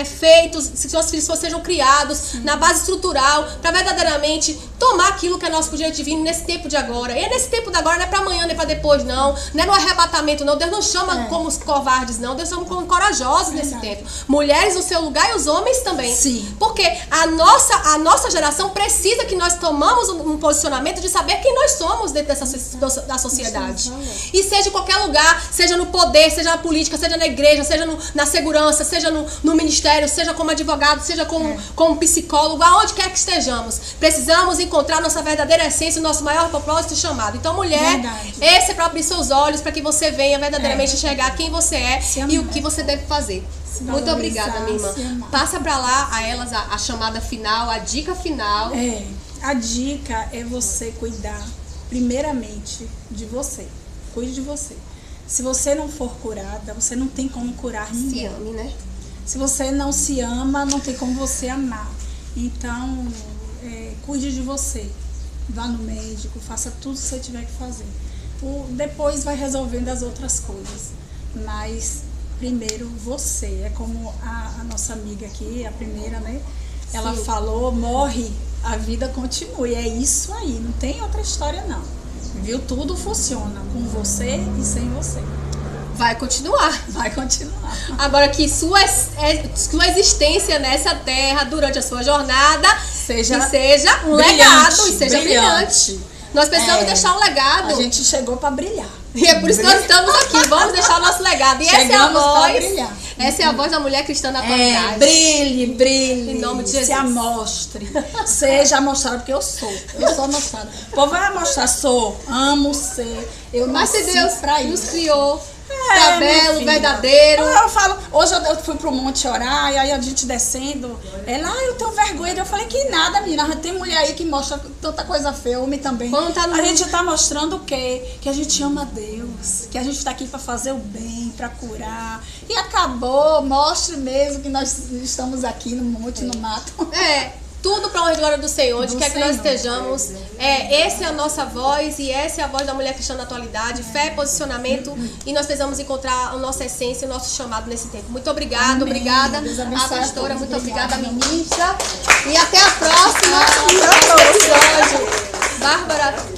feitos, que os nossos filhos sejam criados na base estrutural, para verdadeiramente tomar aquilo que é nosso direito divino nesse tempo de agora. E é nesse tempo de agora, não é para amanhã, nem para depois, não é no arrebatamento, não. Deus não chama como os covardes, não. Deus chama como corajosos nesse tempo. Mulheres no seu lugar e os homens também. Sim. Porque a nossa geração precisa que nós tomamos um posicionamento de saber quem nós somos dentro da sociedade. E seja em qualquer lugar, seja no poder, seja na política, seja na igreja, seja na segurança, seja no ministério, seja como advogado, seja como psicólogo, aonde quer que estejamos. Precisamos encontrar nossa verdadeira essência, o nosso maior propósito e chamado. Então, mulher, esse é para abrir seus olhos, para que você venha verdadeiramente enxergar quem você é e o que você deve fazer. Muito obrigada, minha irmã. Passa para lá a elas a chamada final, a dica final. A dica é você cuidar primeiramente de você. Cuide de você. Se você não for curada, você não tem como curar ninguém. Se ame, né? Se você não se ama, não tem como você amar. Então, cuide de você. Vá no médico, faça tudo que você tiver que fazer. Depois vai resolvendo as outras coisas. Mas primeiro você. É como a nossa amiga aqui, a primeira, né? Ela falou, morre, a vida continua. E é isso aí, não tem outra história não. Viu? Tudo funciona com você e sem você. Vai continuar. Vai continuar. Agora que sua existência nessa terra, durante a sua jornada, seja um legado e seja brilhante. Nós precisamos deixar um legado. A gente chegou para brilhar. E é por isso que nós estamos aqui. Vamos deixar o nosso legado. E essa é a voz. Essa é a voz da mulher cristã na atualidade. Brilhe, brilhe. Em nome de Jesus. Se amostre. Seja amostrada, porque eu sou amostrada. O povo vai amostrar, amo ser. Eu Mas se nasci Deus pra nos isso. criou minha belo, filha. verdadeiro. Eu falo, hoje eu fui pro monte orar, e aí a gente descendo, ela, eu tenho vergonha. Eu falei, que nada, menina, tem mulher aí que mostra tanta coisa feia, homem também. Quando tá no a mundo. gente tá mostrando o quê? Que a gente ama Deus, que a gente tá aqui pra fazer o bem, pra curar. E acabou, mostre mesmo que nós estamos aqui no monte, no mato. Tudo para honra e glória do Senhor, onde Do quer que nós Senhor. estejamos. Essa é a nossa voz e essa é a voz da mulher cristã na atualidade. Fé, posicionamento, e nós precisamos encontrar a nossa essência, o nosso chamado nesse tempo. Muito obrigada, Amém. obrigada Deus a abençoe a pastora, todos. muito obrigada a Obrigada. ministra. E até a próxima, no próximo episódio. Bárbara.